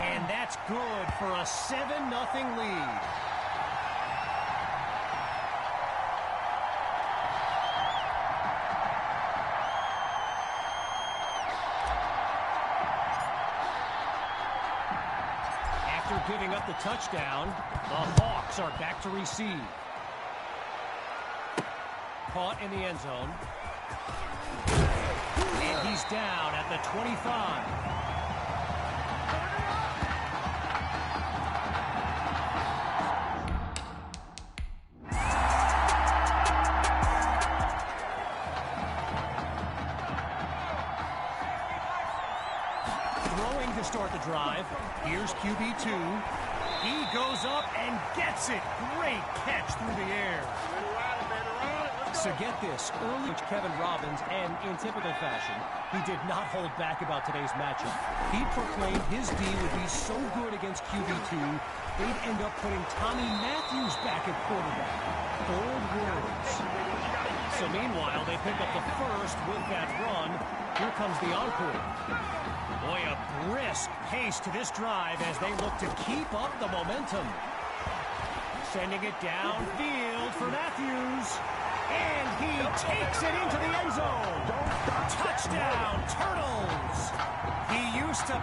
Speaker 11: And that's good for a 7-0 lead. After giving up the touchdown, the Hawks are back to receive. Caught in the end zone. And he's down at the 25. To start the drive. Here's QB2. He goes up and gets it. Great catch through the air. So get this, early Kevin Robbins, and in typical fashion, he did not hold back about today's matchup. He proclaimed his D would be so good against QB2, they'd end up putting Tommy Matthews back at quarterback. Bold words. So meanwhile, they pick up the first with that run. Here comes the encore. Boy, a brisk pace to this drive as they look to keep up the momentum. Sending it downfield for Matthews. And he takes it into the end zone. Touchdown, Turtles. He used to...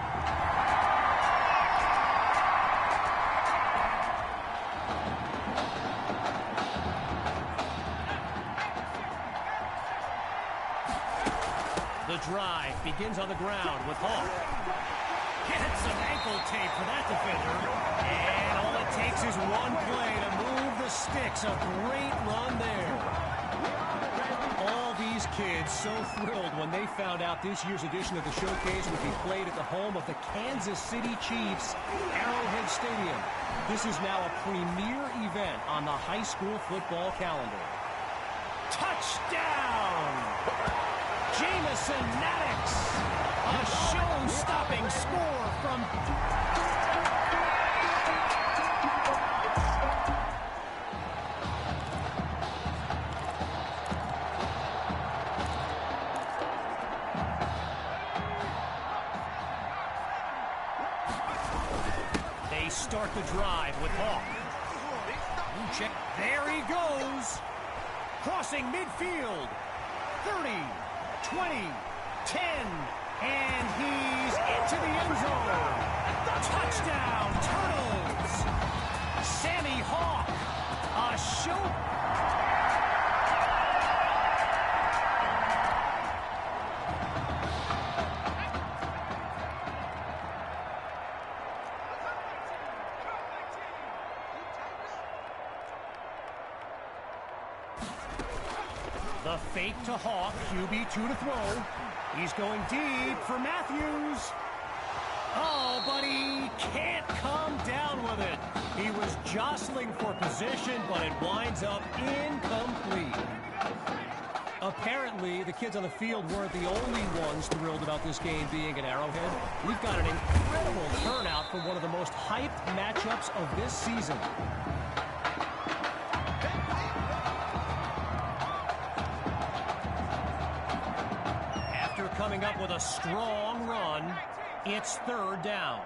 Speaker 11: The drive begins on the ground with Hawk. Gets some ankle tape for that defender. And all it takes is one play to move the sticks. A great run there. All these kids so thrilled when they found out this year's edition of the showcase would be played at the home of the Kansas City Chiefs, Arrowhead Stadium. This is now a premier event on the high school football calendar. Touchdown! Jamison Maddox, a show-stopping score from... They start the drive with Hawk. Check, there he goes. Crossing midfield. 30. 20, 10, and he's into the end zone. Touchdown, Turtles. Sammy Hawk, a show. The fake to Hawk, QB2 to throw. He's going deep for Matthews. Oh, but he can't come down with it. He was jostling for position, but it winds up incomplete. Apparently, the kids on the field weren't the only ones thrilled about this game being at Arrowhead. We've got an incredible turnout for one of the most hyped matchups of this season. Coming up with a strong run, it's 3rd down.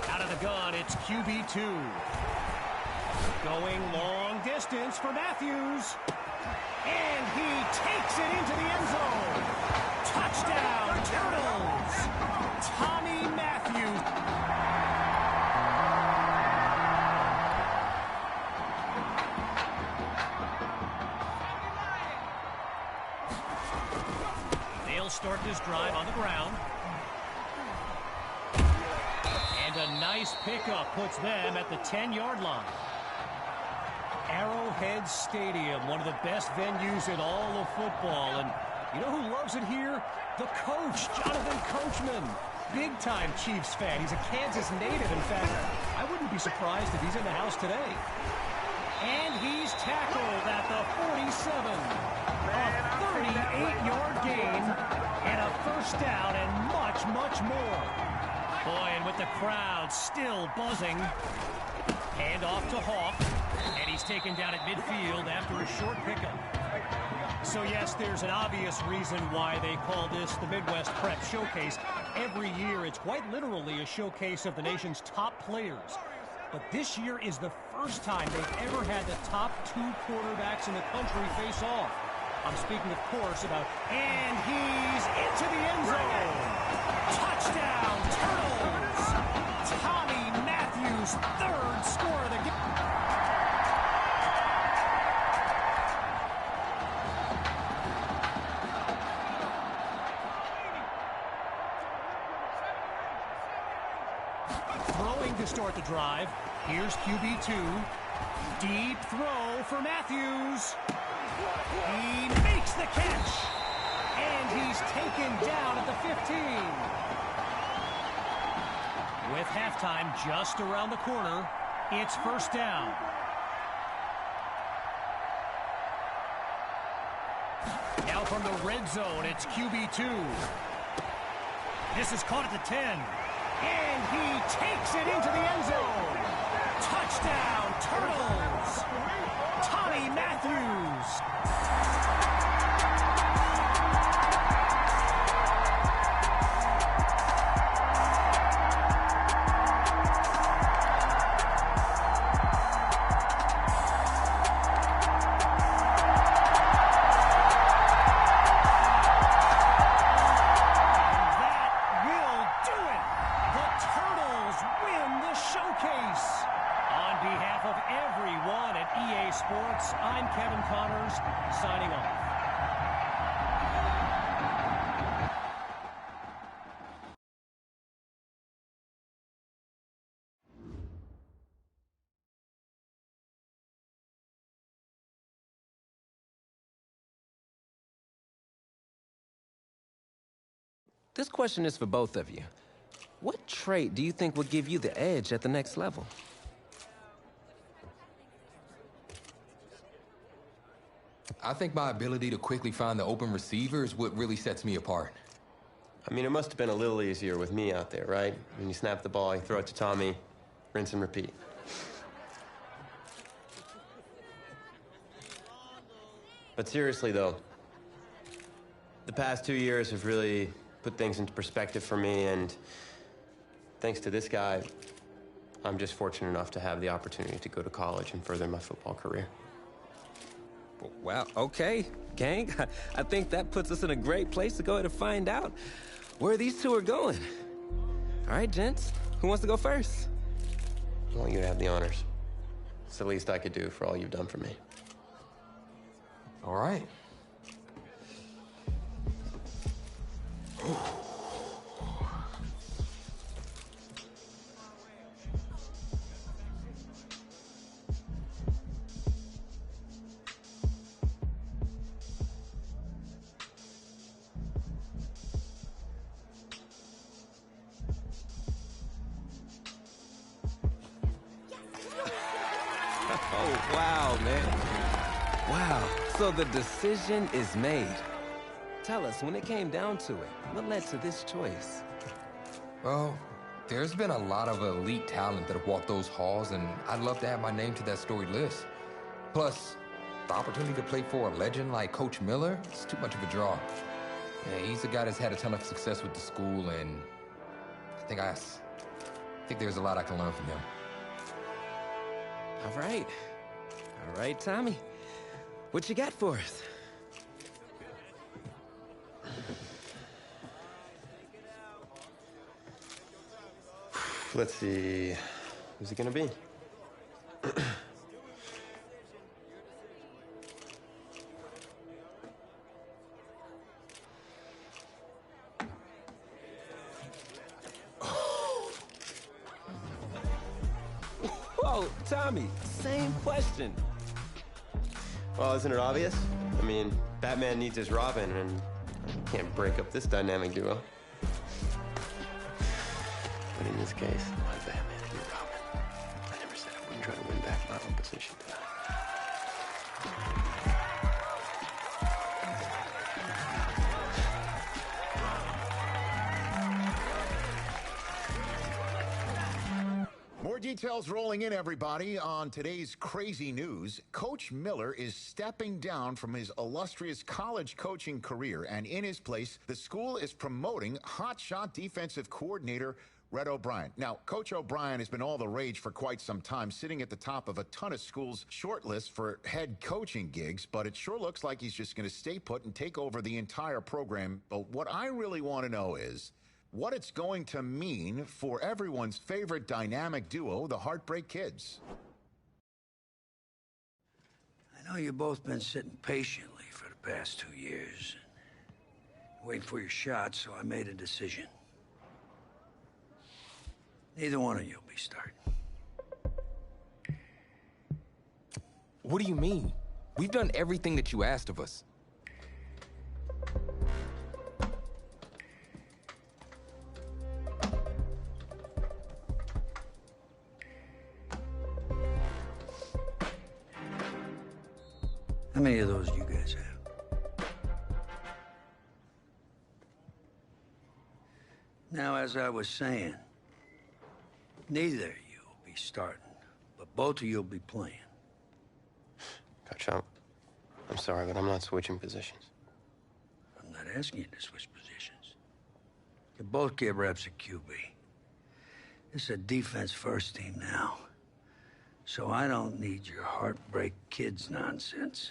Speaker 11: Out of the gun, it's QB2. Going long distance for Matthews. And he takes it into the end zone. Touchdown, Turtles. Tommy Matthews. Start this drive on the ground. And a nice pickup puts them at the 10-yard line. Arrowhead Stadium, one of the best venues in all of football. And you know who loves it here? The coach, Jonathan Coachman. Big-time Chiefs fan. He's a Kansas native. In fact, I wouldn't be surprised if he's in the house today. And he's tackled at the 47. 38-yard gain and a first down and much, much more. Boy, and with the crowd still buzzing. Hand off to Hawk, and he's taken down at midfield after a short pickup. So yes, there's an obvious reason why they call this the Midwest Prep Showcase. Every year, it's quite literally a showcase of the nation's top players. But this year is the first time they've ever had the top 2 quarterbacks in the country face off. I'm speaking, of course, about, and he's into the end zone. Touchdown, Turtles! Tommy Matthews, 3rd score of the game. Throwing to start the drive. Here's QB2. Deep throw for Matthews. He makes the catch. And he's taken down at the 15. With halftime just around the corner, it's first down. Now from the red zone, it's QB2. This is caught at the 10. And he takes it into the end zone. Touchdown, Turtles! Tommy Matthews! I'm Kevin Connors, signing off.
Speaker 9: This question is for both of you. What trait do you think would give you the edge at the next level?
Speaker 2: I think my ability to quickly find the open receiver is what really sets me apart.
Speaker 7: I mean, it must have been a little easier with me out there, right? When you snap the ball, you throw it to Tommy, rinse and repeat. But seriously, though, the past 2 years have really put things into perspective for me, and thanks to this guy, I'm just fortunate enough to have the opportunity to go to college and further my football career.
Speaker 9: Well, okay, gang. I think that puts us in a great place to go ahead and find out where these two are going. All right, gents, who wants to go first?
Speaker 7: I want you to have the honors. It's the least I could do for all you've done for me.
Speaker 2: All right.
Speaker 9: Oh, wow, man. Wow. So the decision is made. Tell us, when it came down to it, what led to this choice?
Speaker 2: Well, there's been a lot of elite talent that have walked those halls, and I'd love to add my name to that storied list. Plus, the opportunity to play for a legend like Coach Miller is too much of a draw. Yeah, he's a guy that's had a ton of success with the school, and I think there's a lot I can learn from him.
Speaker 9: All right. All right, Tommy. What you got for us?
Speaker 7: Let's see. Who's it gonna be?
Speaker 9: Whoa, Tommy, same question.
Speaker 7: Well, isn't it obvious? I mean, Batman needs his Robin, and I can't break up this dynamic duo. But in this case, my Batman and your Robin. I never said I wouldn't try to win back my own position, did I?
Speaker 15: details rolling in, everybody. On today's crazy news, Coach Miller is stepping down from his illustrious college coaching career, and in his place, the school is promoting hotshot defensive coordinator Red O'Brien. Now, Coach O'Brien has been all the rage for quite some time, sitting at the top of a ton of schools' shortlist for head coaching gigs, but it sure looks like he's just going to stay put and take over the entire program. But what I really want to know is what it's going to mean for everyone's favorite dynamic duo, the Heartbreak Kids.
Speaker 16: I know you've both been sitting patiently for the past 2 years, waiting for your shot, so I made a decision. Neither one of you will be starting.
Speaker 2: What do you mean? We've done everything that you asked of us.
Speaker 16: How many of those do you guys have? Now, as I was saying, neither of you will be starting, but both of you will be playing.
Speaker 7: Coach, I'm sorry, but I'm not switching positions.
Speaker 16: I'm not asking you to switch positions. You both get reps at QB. This is a defense-first team now, so I don't need your Heartbreak Kids nonsense.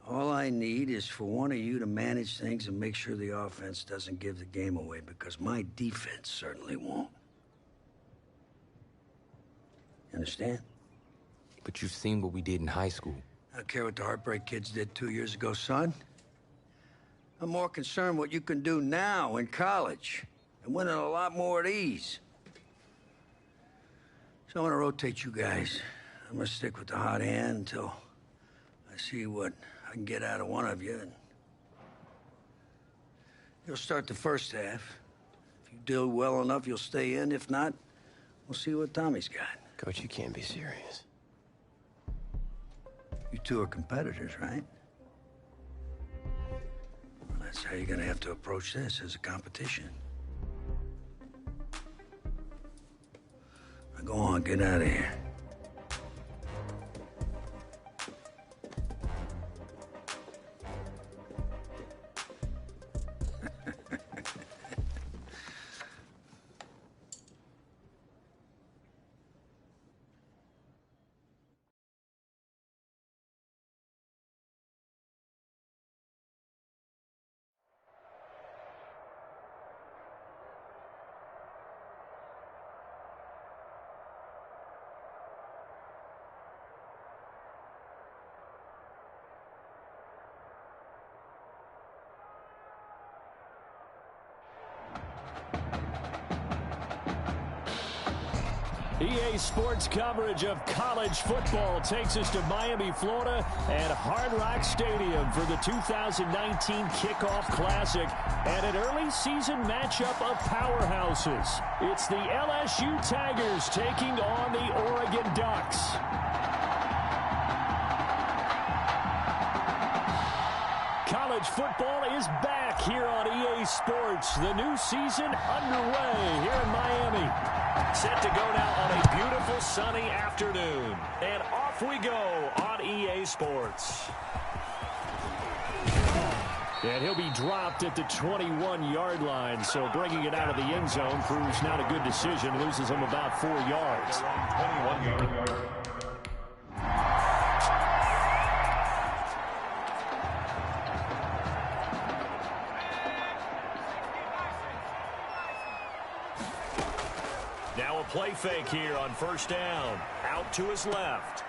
Speaker 16: All I need is for one of you to manage things and make sure the offense doesn't give the game away, because my defense certainly won't. Understand?
Speaker 2: But you've seen what we did in high school.
Speaker 16: I don't care what the Heartbreak Kids did 2 years ago, son. I'm more concerned what you can do now in college and winning a lot more of these. So I'm gonna rotate you guys. I'm gonna stick with the hot hand until I see what I can get out of one of you. And you'll start the first half. If you do well enough, you'll stay in. If not, we'll see what Tommy's got.
Speaker 7: Coach, you can't be serious.
Speaker 16: You two are competitors, right? Well, that's how you're gonna have to approach this, as a competition. Now go on, get out of here.
Speaker 11: EA Sports coverage of college football takes us to Miami, Florida, and Hard Rock Stadium for the 2019 Kickoff Classic and an early season matchup of powerhouses. It's the LSU Tigers taking on the Oregon Ducks. College football is back here on EA Sports. The new season underway here in Miami. Set to go now on a beautiful sunny afternoon. And off we go on EA Sports. And he'll be dropped at the 21-yard line. So bringing it out of the end zone proves not a good decision. Loses him about 4 yards.
Speaker 10: 21 yards.
Speaker 11: Now a play fake here on first down. Out to his left.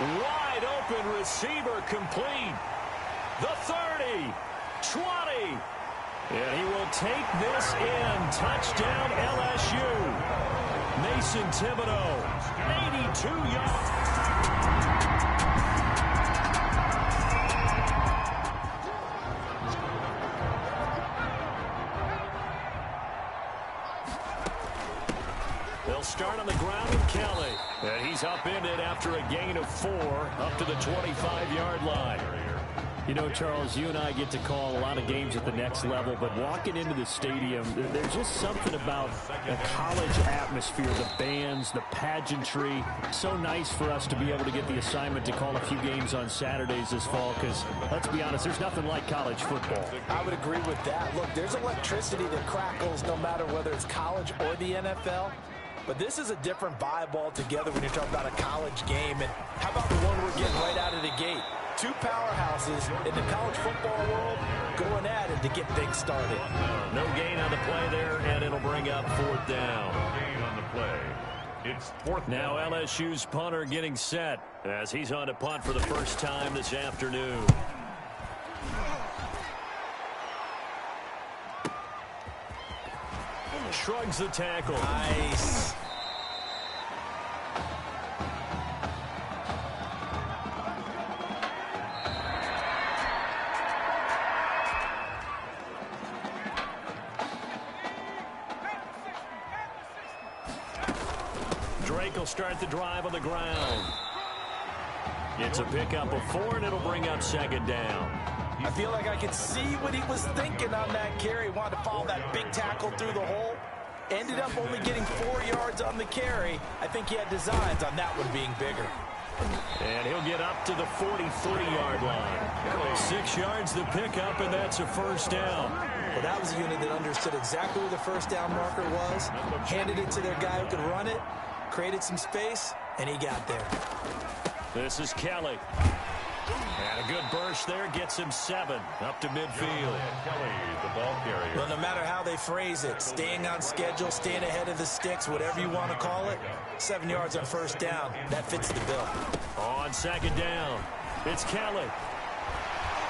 Speaker 11: Wide open receiver complete. The 30, 20. And he will take this in. Touchdown LSU. Mason Thibodeau, 82 yards. They'll start on the ground with Kelly. And he's upended after a gain of 4 up to the 25-yard line. You know, Charles, you and I get to call a lot of games at the next level, but walking into the stadium, there's just something about the college atmosphere, the bands, the pageantry. So nice for us to be able to get the assignment to call a few games on Saturdays this fall, because let's be honest, there's nothing like college football.
Speaker 17: I would agree with that. Look, there's electricity that crackles no matter whether it's college or the NFL. But this is a different vibe altogether when you're talking about a college game. And how about the one we're getting right out of the gate? Two powerhouses in the college football world going at it to get things started.
Speaker 11: No gain on the play there, and it'll bring up 4th down.
Speaker 10: Gain on the play. It's 4th.
Speaker 11: Now LSU's punter getting set as he's on to punt for the first time this afternoon. Shrugs the tackle.
Speaker 17: Nice.
Speaker 11: Drake will start the drive on the ground. It's a pickup of 4, and it'll bring up 2nd down.
Speaker 17: I feel like I could see what he was thinking on that carry. Wanted to follow that big tackle through the hole. Ended up only getting 4 yards on the carry. I think he had designs on that one being bigger.
Speaker 11: And he'll get up to the 43-yard line. 6 yards the pickup, and that's a 1st down.
Speaker 17: Well, that was a unit that understood exactly where the 1st down marker was, handed it to their guy who could run it, created some space, and he got there.
Speaker 11: This is Kelly. And a good burst there gets him 7 up to midfield.
Speaker 10: Kelly, the ball carrier.
Speaker 17: Well, no matter how they phrase it, staying on schedule, staying ahead of the sticks, whatever you want to call it, 7 yards on 1st down, that fits the bill.
Speaker 11: On 2nd down, it's Kelly.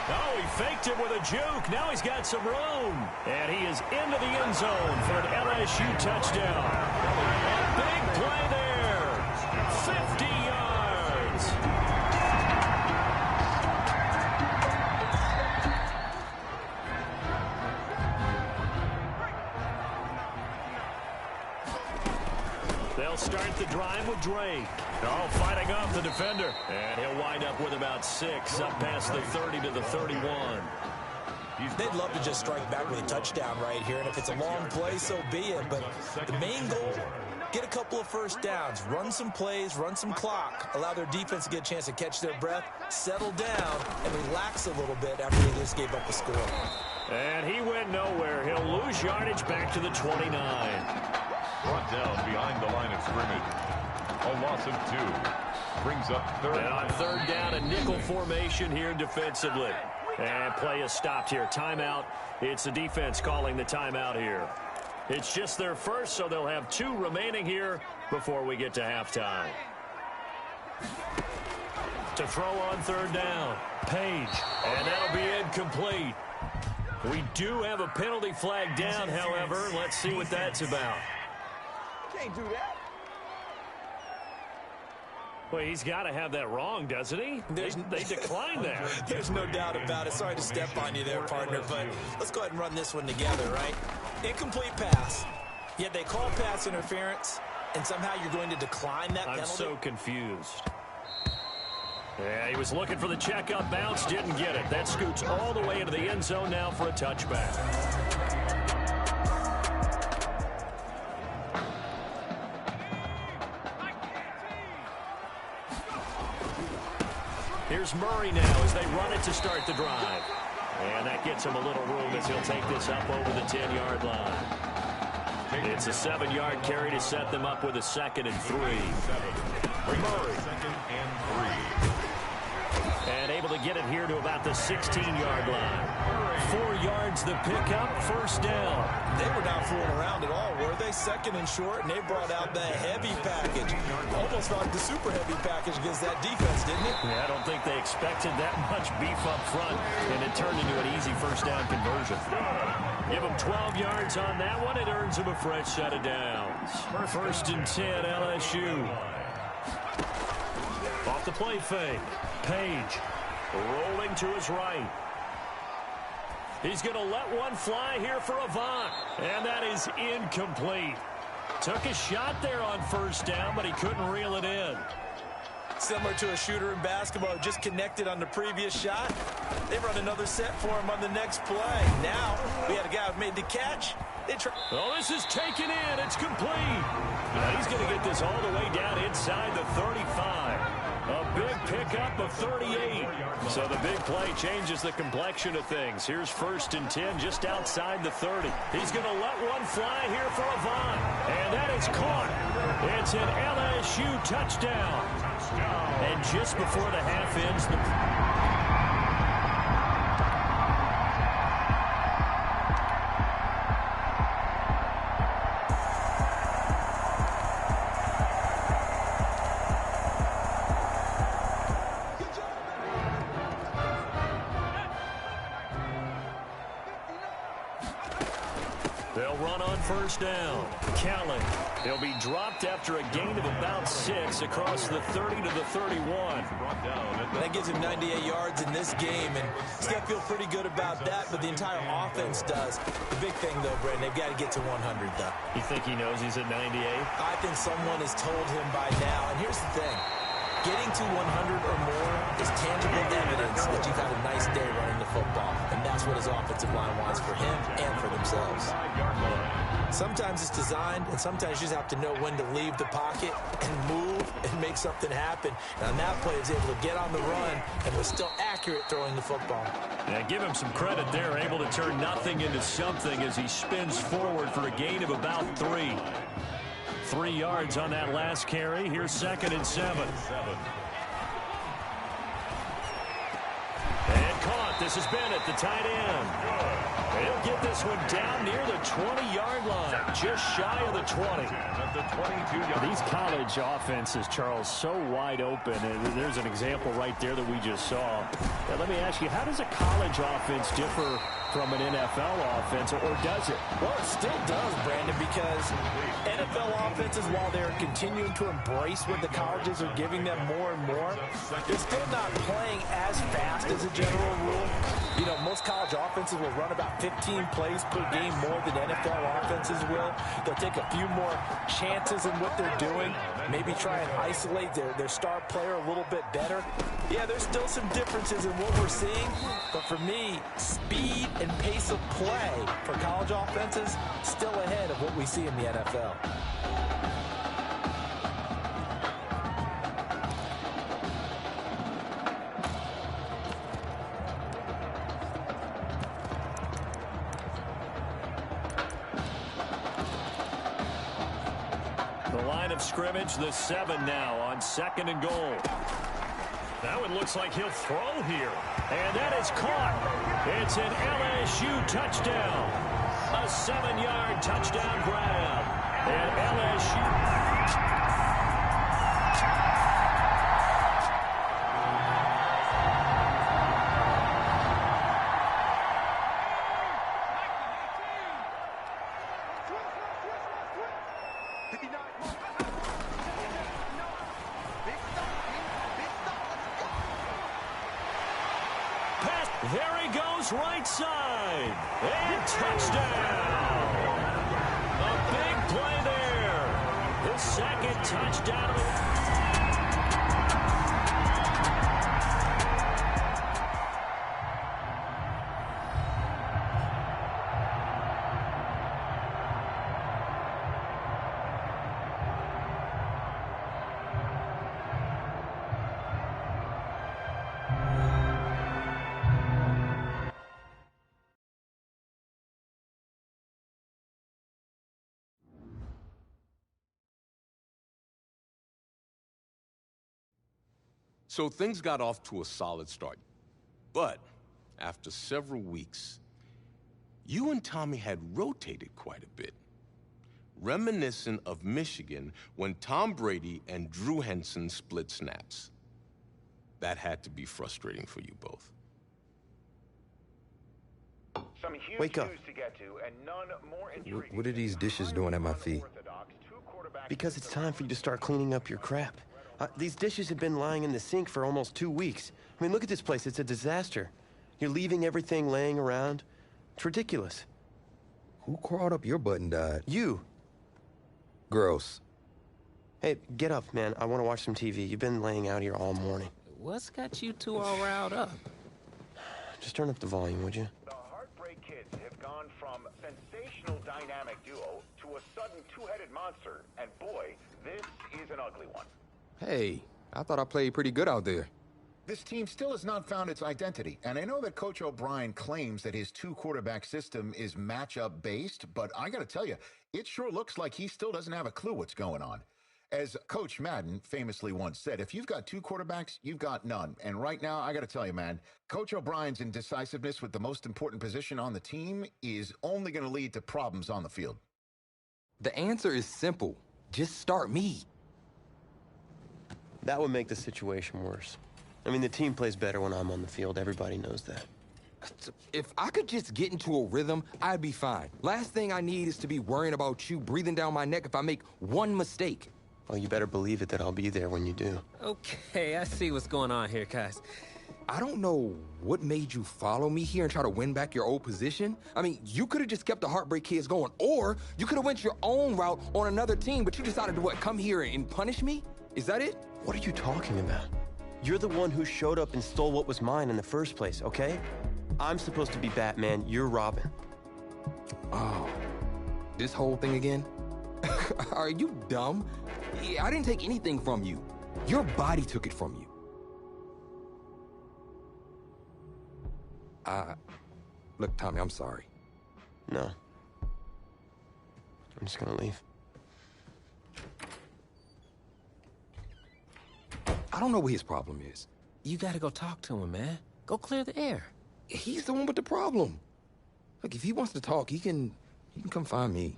Speaker 11: Oh, he faked it with a juke. Now he's got some room. And he is into the end zone for an LSU touchdown. A big play there. 50 yards. They'll start the drive with Drake. Oh, fighting off the defender. And he'll wind up with about 6 up past the 30 to the 31.
Speaker 17: They'd love to just strike back with a touchdown right here, and if it's a long play, so be it. But the main goal, get a couple of 1st downs, run some plays, run some clock, allow their defense to get a chance to catch their breath, settle down, and relax a little bit after they just gave up a score.
Speaker 11: And he went nowhere. He'll lose yardage back to the 29.
Speaker 10: Brought down behind the line of scrimmage. A loss of 2. Brings up 3rd.
Speaker 11: And on 3rd down, a nickel formation here defensively. And play is stopped here. Timeout. It's the defense calling the timeout here. It's just their first, so they'll have 2 remaining here before we get to halftime. To throw on 3rd down, Page. And that'll be incomplete. We do have a penalty flag down, however. Let's see what that's about.
Speaker 17: Can't do that.
Speaker 11: Well, he's got to have that wrong, doesn't he? They declined that.
Speaker 17: There's no doubt about it. Sorry to step on you there, partner, but let's go ahead and run this one together, right? Incomplete pass. Yet they call pass interference, and somehow you're going to decline that penalty?
Speaker 11: I'm so confused. Yeah, he was looking for the checkup bounce, didn't get it. That scoots all the way into the end zone now for a touchback. Here's Murray now as they run it to start the drive. And that gets him a little room as he'll take this up over the 10-yard line. It's a 7-yard carry to set them up with a 2nd and 3. Murray.
Speaker 10: 2nd and 3.
Speaker 11: And able to get it here to about the 16-yard line. 4 yards the pickup, 1st down.
Speaker 17: They were not fooling around at all, were they? 2nd and short, and they brought out the heavy package. Almost like the super heavy package against that defense, didn't it?
Speaker 11: Yeah, I don't think they expected that much beef up front, and it turned into an easy 1st down conversion. Give them 12 yards on that one. It earns them a fresh set of downs. 1st and 10, LSU. Off the play fake. Page rolling to his right. He's going to let one fly here for Avant. And that is incomplete. Took a shot there on 1st down, but he couldn't reel it in.
Speaker 17: Similar to a shooter in basketball who just connected on the previous shot. They run another set for him on the next play. Now, we had a guy who made the catch.
Speaker 11: Oh, this is taken in. It's complete. Now he's going to get this all the way down inside the 35. A big pickup of 38. So the big play changes the complexion of things. Here's 1st and 10 just outside the 30. He's going to let one fly here for Avant. And that is caught. It's an LSU touchdown. And just before the half ends, they'll run on 1st down. Kelly. He'll be dropped after a gain of about 6 across the 30 to the 31.
Speaker 17: That gives him 98 yards in this game, and he's got to feel pretty good about that, but the entire offense does. The big thing, though, Brandon, they've got to get to 100, though.
Speaker 11: You think he knows he's at 98?
Speaker 17: I think someone has told him by now, and here's the thing. Getting to 100 or more is tangible evidence that you've had a nice day running the football, and that's what his offensive line wants for him and for themselves. Sometimes it's designed, and sometimes you just have to know when to leave the pocket and move and make something happen. And on that play, he was able to get on the run and was still accurate throwing the football.
Speaker 11: Yeah, give him some credit there, able to turn nothing into something as he spins forward for a gain of about 3. 3 yards on that last carry. Here's 2nd and 7. And caught. This is Bennett, the tight end. He'll get this one down near the 20-yard line, just shy of the 20. These college offenses, Charles, so wide open. And there's an example right there that we just saw. Now, let me ask you, how does a college offense differ from an NFL offense, or does it?
Speaker 17: Well, it still does, Brandon, because NFL offenses, while they're continuing to embrace what the colleges are giving them more and more, they're still not playing as fast as a general rule. You know, most college offenses will run about 15 plays per game more than NFL offenses will. They'll take a few more chances in what they're doing, maybe try and isolate their star player a little bit better. Yeah, there's still some differences in what we're seeing, but for me, speed and pace of play for college offenses still ahead of what we see in the NFL.
Speaker 11: The line of scrimmage, the 7 now on 2nd and goal. That one looks like he'll throw here. And that is caught. It's an LSU touchdown. A 7-yard touchdown grab. And LSU... There he goes, right side. And touchdown. A big play there. The 2nd touchdown.
Speaker 5: So things got off to a solid start. But after several weeks, you and Tommy had rotated quite a bit, reminiscent of Michigan when Tom Brady and Drew Henson split snaps. That had to be frustrating for you both.
Speaker 7: Wake up.
Speaker 2: What are these dishes doing at my feet?
Speaker 7: Because it's time for you to start cleaning up your crap. These dishes have been lying in the sink for almost 2 weeks. I mean, look at this place. It's a disaster. You're leaving everything laying around. It's ridiculous.
Speaker 2: Who crawled up your butt and died?
Speaker 7: You.
Speaker 2: Gross.
Speaker 7: Hey, get up, man. I want to watch some TV. You've been laying out here all morning.
Speaker 9: What's got you two all riled up?
Speaker 7: Just turn up the volume, would you?
Speaker 15: The Heartbreak Kids have gone from sensational dynamic duo to a sudden two-headed monster. And boy, this is an ugly one.
Speaker 2: Hey, I thought I played pretty good out there.
Speaker 15: This team still has not found its identity, and I know that Coach O'Brien claims that his two-quarterback system is matchup-based, but I gotta tell you, it sure looks like he still doesn't have a clue what's going on. As Coach Madden famously once said, if you've got two quarterbacks, you've got none. And right now, I gotta tell you, man, Coach O'Brien's indecisiveness with the most important position on the team is only gonna lead to problems on the field.
Speaker 2: The answer is simple. Just start me.
Speaker 7: That would make the situation worse. I mean, the team plays better when I'm on the field. Everybody knows that.
Speaker 2: If I could just get into a rhythm, I'd be fine. Last thing I need is to be worrying about you breathing down my neck if I make one mistake.
Speaker 7: Well, you better believe it that I'll be there when you do.
Speaker 9: Okay, I see what's going on here, guys.
Speaker 2: I don't know what made you follow me here and try to win back your old position. I mean, you could have just kept the Heartbreak Kids going, or you could have went your own route on another team, but you decided to, come here and punish me? Is that it?
Speaker 7: What are you talking about? You're the one who showed up and stole what was mine in the first place, okay? I'm supposed to be Batman, you're Robin.
Speaker 2: Oh, this whole thing again? Are you dumb? I didn't take anything from you. Your body took it from you. Look, Tommy, I'm sorry.
Speaker 7: No. I'm just gonna leave.
Speaker 2: I don't know what his problem is.
Speaker 9: You gotta go talk to him, man. Go clear the air.
Speaker 2: He's the one with the problem. Look, if he wants to talk, he can come find me.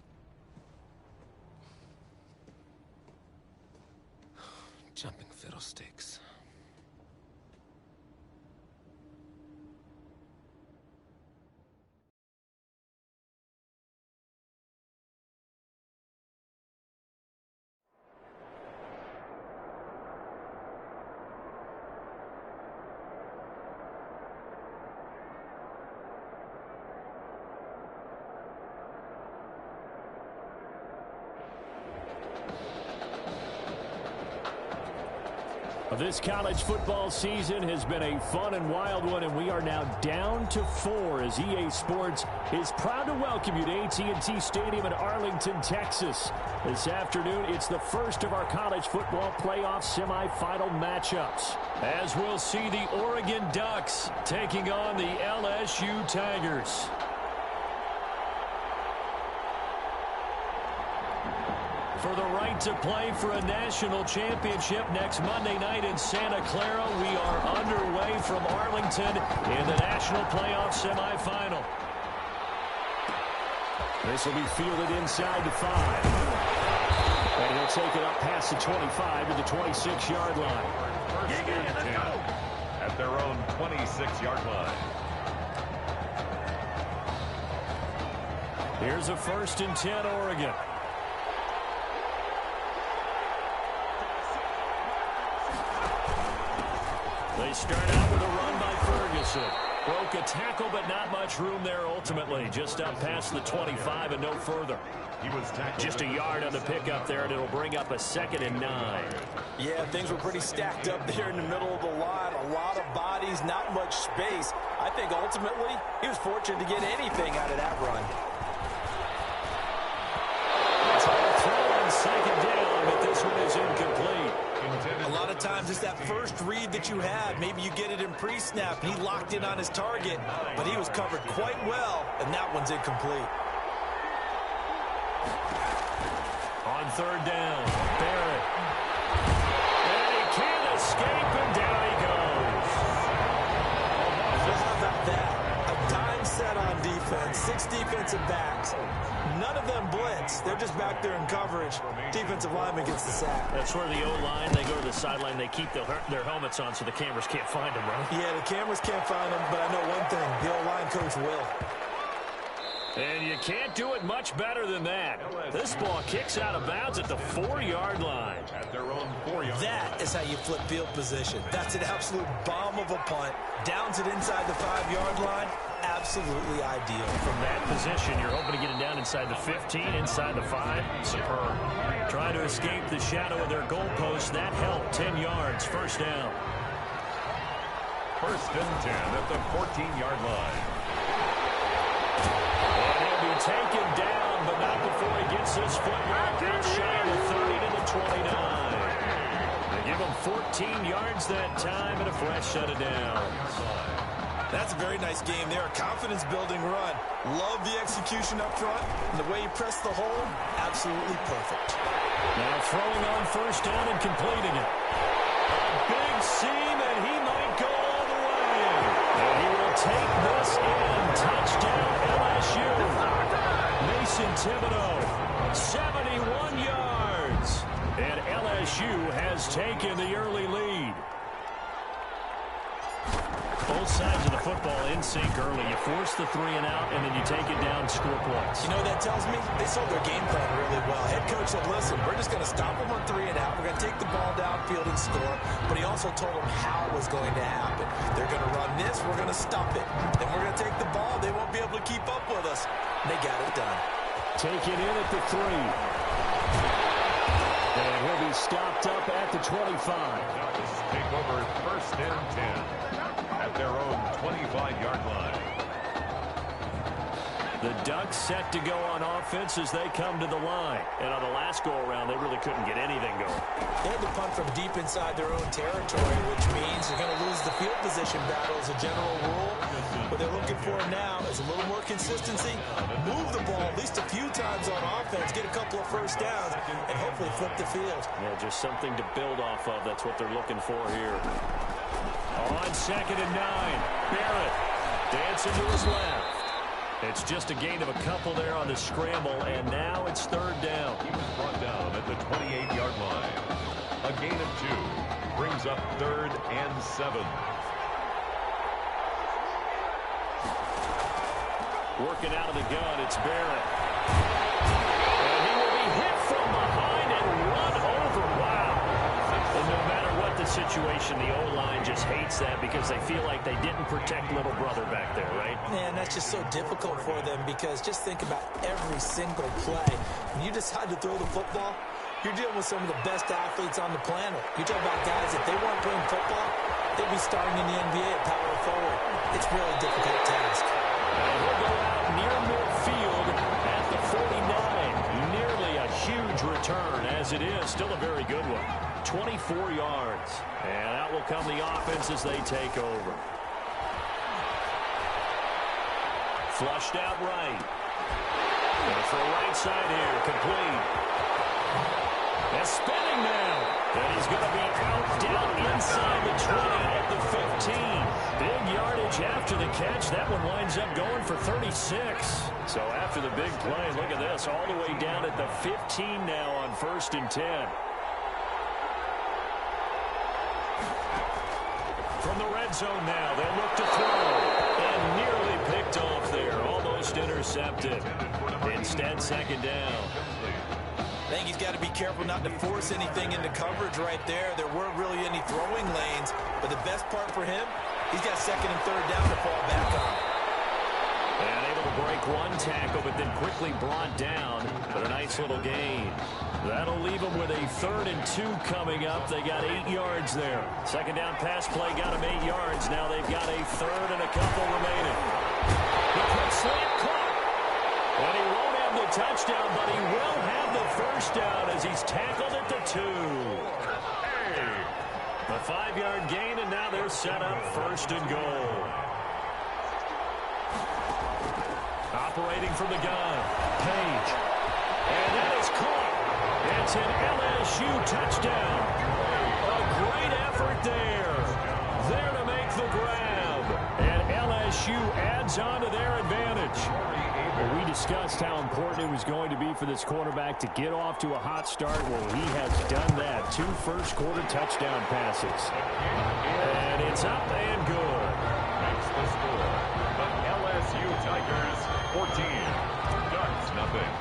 Speaker 9: Jumping fiddlesticks.
Speaker 11: This college football season has been a fun and wild one, and we are now down to 4 as EA Sports is proud to welcome you to AT&T Stadium in Arlington, Texas. This afternoon, it's the first of our college football playoff semifinal matchups, as we'll see the Oregon Ducks taking on the LSU Tigers. For the right to play for a national championship next Monday night in Santa Clara, we are underway from Arlington in the national playoff semifinal. This will be fielded inside the 5. And he'll take it up past the 25 to the 26-yard line.
Speaker 10: First and 10 at their own 26-yard line.
Speaker 11: Here's a 1st and 10, Oregon. They start out with a run by Ferguson. Broke a tackle, but not much room there ultimately. Just up past the 25 and no further.
Speaker 10: He was tackled
Speaker 11: just a yard on the pickup there, and it'll bring up a 2nd and 9.
Speaker 17: Yeah, things were pretty stacked up there in the middle of the line. A lot of bodies, not much space. I think ultimately he was fortunate to get anything out of that run.
Speaker 11: Trying to throw on 2nd down, but this one is incomplete.
Speaker 17: A lot of times it's that first read that you have. Maybe you get it in pre-snap. He locked in on his target, but he was covered quite well, and that one's incomplete.
Speaker 11: On 3rd down, Barrett. And he can't escape, and down he goes.
Speaker 17: How about that? A dime set on defense, 6 defensive backs. None of them blitz. They're just back there in coverage. Defensive lineman gets the sack.
Speaker 11: That's where the O-line, they go to the sideline, they keep their helmets on so the cameras can't find them, right?
Speaker 17: Yeah, the cameras can't find them, but I know one thing. The O-line coach will.
Speaker 11: And you can't do it much better than that. This ball kicks out of bounds at the 4-yard line.
Speaker 10: At their own 4-yard line.
Speaker 17: That is how you flip field position. That's an absolute bomb of a punt. Downs it inside the 5-yard line. absolutely ideal.
Speaker 11: From that position, you're hoping to get it down inside the 15, inside the 5. Superb. Trying to escape the shadow of their goalpost. That helped. 10 yards. First down.
Speaker 10: First and 10 at the 14-yard line.
Speaker 11: And he'll be taken down, but not before he gets his footwork out shy of the 30 to the 29. They give him 14 yards that time and a fresh set of downs.
Speaker 17: That's a very nice game there. A confidence-building run. Love the execution up front. And the way you press the hole, absolutely perfect.
Speaker 11: Now throwing on first down and completing it. A big seam, and he might go all the way. And he will take this in. Touchdown LSU. Mason Thibodeau, 71 yards. And LSU has taken the early lead. Both sides of the football in sync early. You force the 3 and out, and then you take it down, score points.
Speaker 17: You know what that tells me? They sold their game plan really well. Head coach said, listen, we're just going to stop them on 3 and out. We're going to take the ball downfield and score. But he also told them how it was going to happen. They're going to run this. We're going to stop it. Then we're going to take the ball. They won't be able to keep up with us. And they got it done.
Speaker 11: Taken in at the 3. And he'll be stopped up at the 25.
Speaker 10: Take over first and 10 at their own 25-yard line.
Speaker 11: The Ducks set to go on offense as they come to the line. And on the last go-around, they really couldn't get anything going.
Speaker 17: They had to punt from deep inside their own territory, which means they're going to lose the field position battle as a general rule. What they're looking for now is a little more consistency, move the ball at least a few times on offense, get a couple of first downs, and hopefully flip the field.
Speaker 11: Yeah, just something to build off of. That's what they're looking for here. On 2nd and 9, Barrett dancing to his left. It's just a gain of a couple there on the scramble, and now it's 3rd down.
Speaker 10: He was brought down at the 28-yard line. A gain of 2 brings up 3rd and 7.
Speaker 11: Working out of the gun, it's Barrett. And he will be hit from behind and run over. Wow. And no matter what the situation, the O-line just hates that because they feel like they didn't protect little brother back there, right?
Speaker 17: Man, that's just so difficult for them because just think about every single play. When you decide to throw the football, you're dealing with some of the best athletes on the planet. You're talking about guys, if they weren't playing football, they'd be starting in the NBA at power forward. It's a really difficult task.
Speaker 11: And he'll go out near midfield at the 49. Nearly a huge return, as it is. Still a very good one. 24 yards. And out will come the offense as they take over. Flushed out right. And for the right side here, complete. And spinning now. And he's going to be out down inside the 20 at the 15. Big yardage after the catch. That one winds up going for 36. So after the big play, look at this. All the way down at the 15 now on 1st and 10. From the red zone now, they look to throw. And nearly picked off there. Almost intercepted. Instead, 2nd down.
Speaker 17: I think he's got to be careful not to force anything into coverage right there. There weren't really any throwing lanes. But the best part for him, he's got 2nd and 3rd down to fall back on.
Speaker 11: And able to break one tackle, but then quickly brought down. But a nice little gain. That'll leave them with a 3rd and 2 coming up. They got 8 yards there. 2nd down pass play got them 8 yards. Now they've got a 3rd and a couple remaining. The quick slant caught. And he won't have the touchdown, but he will have the first down as he's tackled at the 2. A 5-yard gain, and now they're set up 1st and goal. Operating from the gun, Page. And that is caught. It's an LSU touchdown. A great effort there. There to make the grab. And LSU adds on to their advantage. Well, we discussed how important it was going to be for this quarterback to get off to a hot start. Well, he has done that. 2 first-quarter touchdown passes. And it's up and good.
Speaker 10: That's the score. The LSU Tigers 14. Ducks nothing.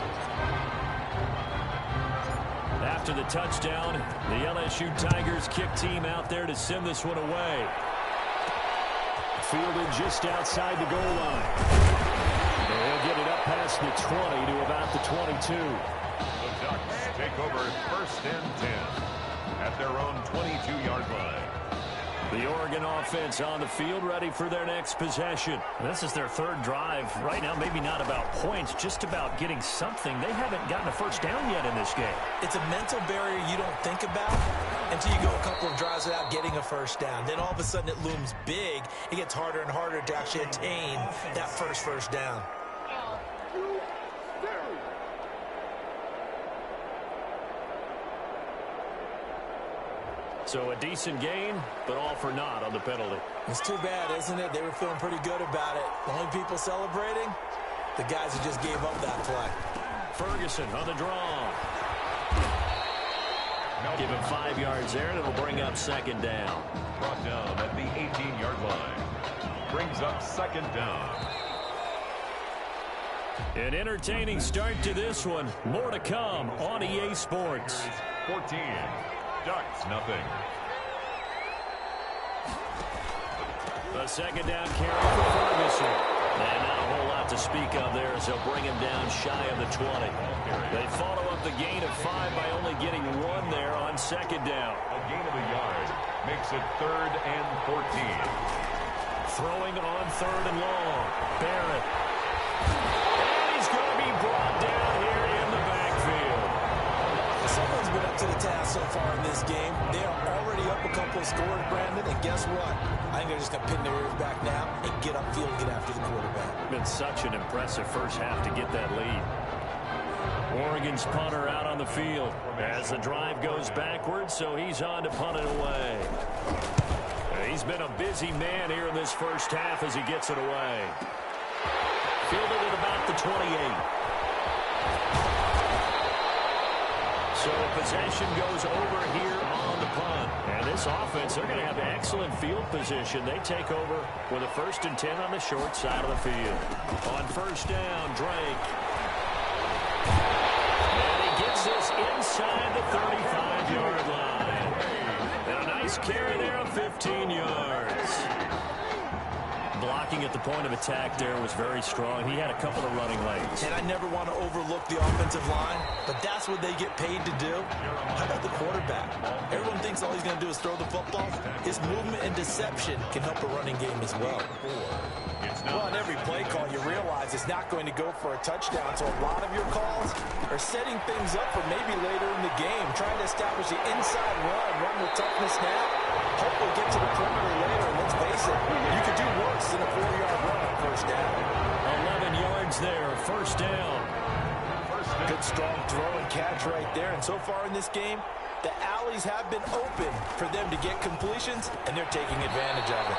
Speaker 11: After the touchdown, the LSU Tigers kick team out there to send this one away.
Speaker 18: fielded just outside the goal line. They'll get it up past the 20 to about the 22.
Speaker 10: The Ducks take over 1st and 10 at their own 22-yard line.
Speaker 18: The Oregon offense on the field, ready for their next possession.
Speaker 11: This is their 3rd drive. Right now, maybe not about points, just about getting something. They haven't gotten a first down yet in this game.
Speaker 17: It's a mental barrier you don't think about until you go a couple of drives without getting a first down. Then all of a sudden it looms big. It gets harder and harder to actually attain that first down.
Speaker 18: So a decent gain, but all for naught on the penalty.
Speaker 17: It's too bad, isn't it? They were feeling pretty good about it. The only people celebrating, the guys who just gave up that play.
Speaker 18: Ferguson on the draw. Give him 5 yards there, and it'll bring up 2nd down.
Speaker 10: Brought down at the 18-yard line. Brings up 2nd down.
Speaker 18: An entertaining start to this one. More to come on EA Sports.
Speaker 10: 14. Ducks, nothing.
Speaker 18: A 2nd down carry for Ferguson. And not a whole lot to speak of there as they'll bring him down shy of the 20. They follow up the gain of 5 by only getting 1 there on 2nd down.
Speaker 10: A gain of a yard makes it 3rd and 14.
Speaker 18: Throwing on 3rd and long. Barrett. And he's going to be brought down here in the backfield.
Speaker 17: Someone's been up to the task so far in this game. They are already up a couple of scores, Brandon, and guess what? I think they're just going to pin their ears back now and get upfield and get after the quarterback.
Speaker 18: Been such an impressive first half to get that lead. Oregon's punter out on the field as the drive goes backwards, so he's on to punt it away. He's been a busy man here in this first half as he gets it away. Fielded at about the 28. So possession goes over here on the punt. And this offense, they're going to have excellent field position. They take over with a 1st and 10 on the short side of the field. On 1st down, Drake. And he gets this inside the 35-yard line. And a nice carry there of 15 yards. Blocking at the point of attack there was very strong. He had a couple of running lanes.
Speaker 17: And I never want to overlook the offensive line, but that's what they get paid to do. How about the quarterback? Everyone thinks all he's going to do is throw the football. His movement and deception can help a running game as well. Well, on every play call, you realize it's not going to go for a touchdown, so a lot of your calls are setting things up for maybe later in the game, trying to establish the inside run with toughness now. Hopefully get to the perimeter later, and let's face it, you could do worse than a 4-yard run on 1st down.
Speaker 18: 11 yards there, 1st down.
Speaker 17: Good strong throw and catch right there, and so far in this game, the alleys have been open for them to get completions, and they're taking advantage of it.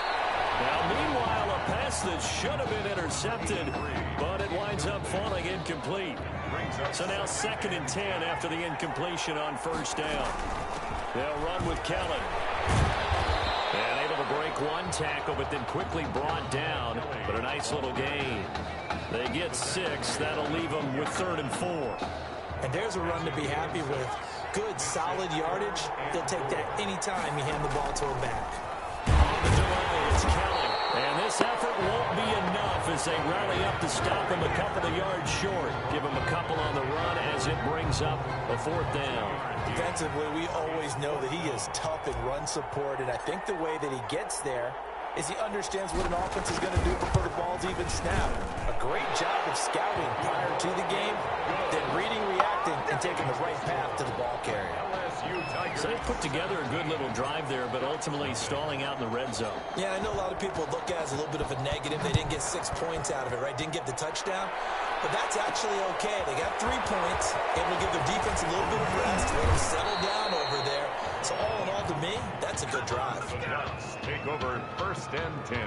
Speaker 18: Now, meanwhile, a pass that should have been intercepted, but it winds up falling incomplete. So now 2nd and 10 after the incompletion on 1st down. They'll run with Kellen. And able to break 1 tackle, but then quickly brought down. But a nice little gain. They get 6. That'll leave them with 3rd and 4.
Speaker 17: And there's a run to be happy with. Good, solid yardage. They'll take that anytime you hand the ball to a back.
Speaker 18: On the delay, it's Kelly. And this effort won't be enough as they rally up to stop him a couple of yards short. Give him a couple on the run as it brings up a 4th down.
Speaker 17: Defensively, we always know that he is tough in run support, and I think the way that he gets there is he understands what an offense is going to do before the ball's even snapped. A great job of scouting prior to the game, then reading, reacting, and taking the right path to the ball carrier.
Speaker 18: So they put together a good little drive there, but ultimately stalling out in the red zone.
Speaker 17: Yeah, I know a lot of people look at it as a little bit of a negative. They didn't get 6 points out of it, right? Didn't get the touchdown. But that's actually okay. They got 3 points. Able to give their defense a little bit of rest. Let them settle down over there. So all in all, to me, that's a good drive.
Speaker 10: The Ducks take over 1st and 10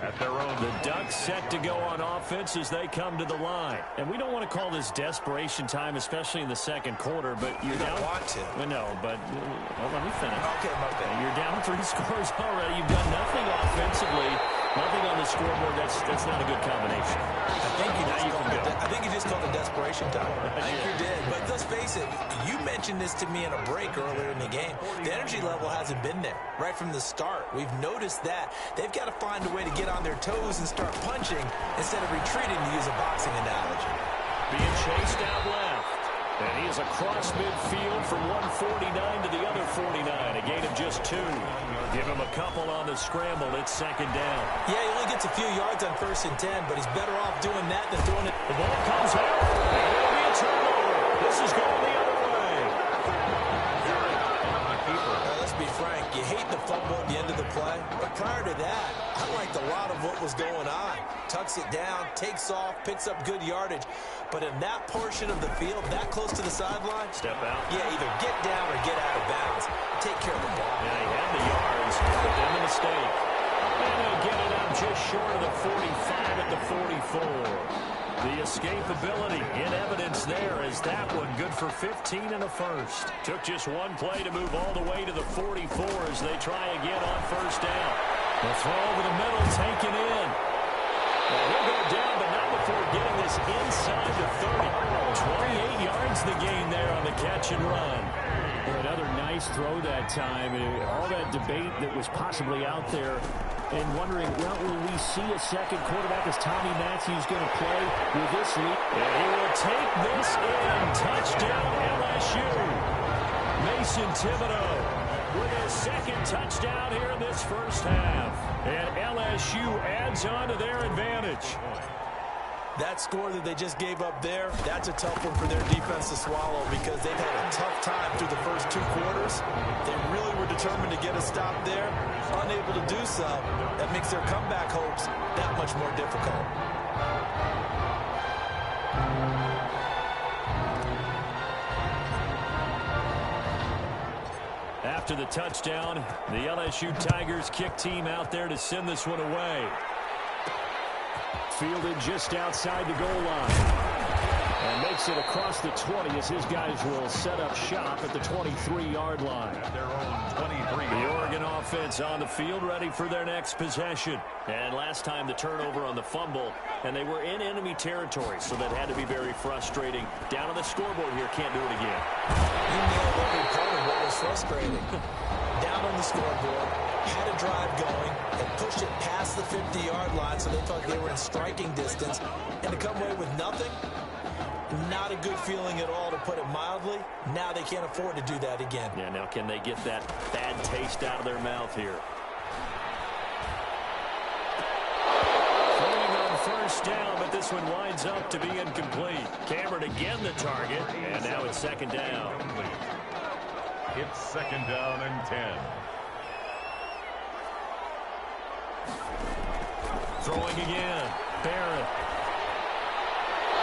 Speaker 10: at their own.
Speaker 18: The Ducks set to go on offense as they come to the line. And we don't want to call this desperation time, especially in the 2nd quarter, but you're down.
Speaker 17: Want to.
Speaker 18: Well, no, but let me finish.
Speaker 17: Okay, my bad.
Speaker 18: You're down 3 scores already. You've done nothing offensively, nothing on the scoreboard. That's not a good combination.
Speaker 17: I think you just called it celebration time. I think you did. But let's face it, you mentioned this to me in a break earlier in the game. The energy level hasn't been there right from the start. We've noticed that. They've got to find a way to get on their toes and start punching instead of retreating, to use a boxing analogy.
Speaker 18: Being chased out left. And he is across midfield from 149 to the other 49. A gain of just 2. Give him a couple on the scramble. It's second down.
Speaker 17: Yeah, he only gets a few yards on 1st and 10, but he's better off doing that than throwing it.
Speaker 18: The ball comes out. And it'll be a turnover. This is going the other way.
Speaker 17: Let's be frank. You hate the fumble at the end of the play. But prior to that, I liked a lot of what was going on. Tucks it down, takes off, picks up good yardage. But in that portion of the field, that close to the sideline,
Speaker 18: step out.
Speaker 17: Yeah, either get down or get out of bounds. Take care of the ball.
Speaker 18: Yeah, he had the yards, but then the mistake. And he'll get it out just short of the 45 at the 44. The escapability in evidence there as that one good for 15 and a first. Took just one play to move all the way to the 44 as they try again on 1st down. The throw over the middle taken in. Well, he'll go down, but not before getting this inside the 30. 28 yards the gain there on the catch and run.
Speaker 19: Another nice throw that time. All that debate that was possibly out there and wondering, well, will we see a second quarterback? Is Tommy Matthews going to play with this lead?
Speaker 18: And he will take this in. Touchdown LSU. Mason Thibodeau with his second touchdown here in this first half. And LSU adds on to their advantage.
Speaker 17: That score that they just gave up there, that's a tough one for their defense to swallow because they've had a tough time through the first 2 quarters. They really were determined to get a stop there. Unable to do so, that makes their comeback hopes that much more difficult.
Speaker 18: After the touchdown, the LSU Tigers kick team out there to send this one away.
Speaker 19: Fielded just outside the goal line. And makes it across the 20 as his guys will set up shop at the 23-yard line.
Speaker 10: At their own 23.
Speaker 18: The Oregon offense on the field ready for their next possession. And last time the turnover on the fumble, and they were in enemy territory, so that had to be very frustrating. Down on the scoreboard here, can't do it again.
Speaker 17: You nailed every part of what was frustrating. Down on the scoreboard, had a drive going, and pushed it past the 50-yard line so they thought they were in striking distance. And to come away with nothing, not a good feeling at all, to put it mildly. Now they can't afford to do that again.
Speaker 18: Yeah, now can they get that bad taste out of their mouth here? Throwing on 1st down, but this one winds up to be incomplete. Cameron again the target, and now it's 2nd down.
Speaker 10: It's 2nd down and 10.
Speaker 18: Throwing again. Barrett.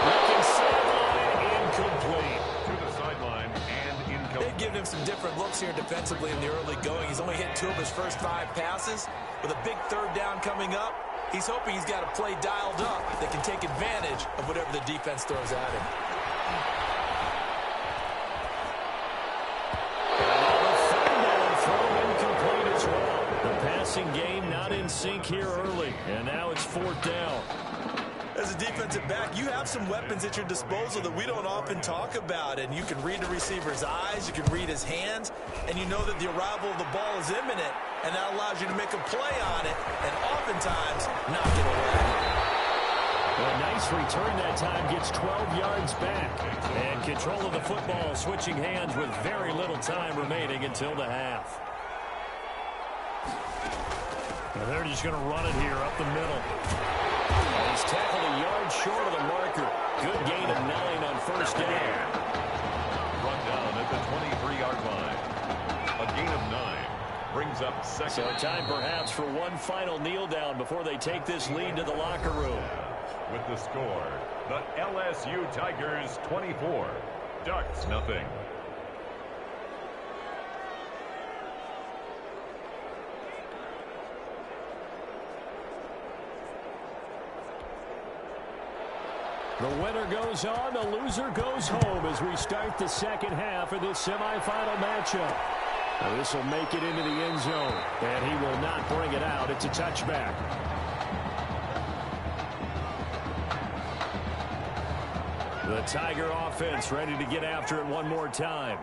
Speaker 18: Looking sideline, incomplete.
Speaker 10: To the sideline and incomplete.
Speaker 17: They've given him some different looks here defensively in the early going. He's only hit 2 of his first 5 passes. With a big 3rd down coming up, he's hoping he's got a play dialed up that can take advantage of whatever the defense throws at him.
Speaker 18: Passing game not in sync here early, and now it's 4th down.
Speaker 17: As a defensive back, you have some weapons at your disposal that we don't often talk about, and you can read the receiver's eyes, you can read his hands, and you know that the arrival of the ball is imminent, and that allows you to make a play on it, and oftentimes knock it away.
Speaker 18: A nice return that time, gets 12 yards back, and control of the football switching hands with very little time remaining until the half. And they're just going to run it here up the middle. And he's tackled a yard short of the marker. Good gain of 9 on 1st down.
Speaker 10: Brought down at the 23-yard line. A gain of 9 brings up 2nd.
Speaker 18: So time perhaps for one final kneel down before they take this lead to the locker room.
Speaker 10: With the score, the LSU Tigers 24, Ducks nothing.
Speaker 19: The winner goes on, the loser goes home as we start the 2nd half of this semifinal matchup. Now this will make it into the end zone, and he will not bring it out. It's a touchback.
Speaker 18: The Tiger offense ready to get after it one more time.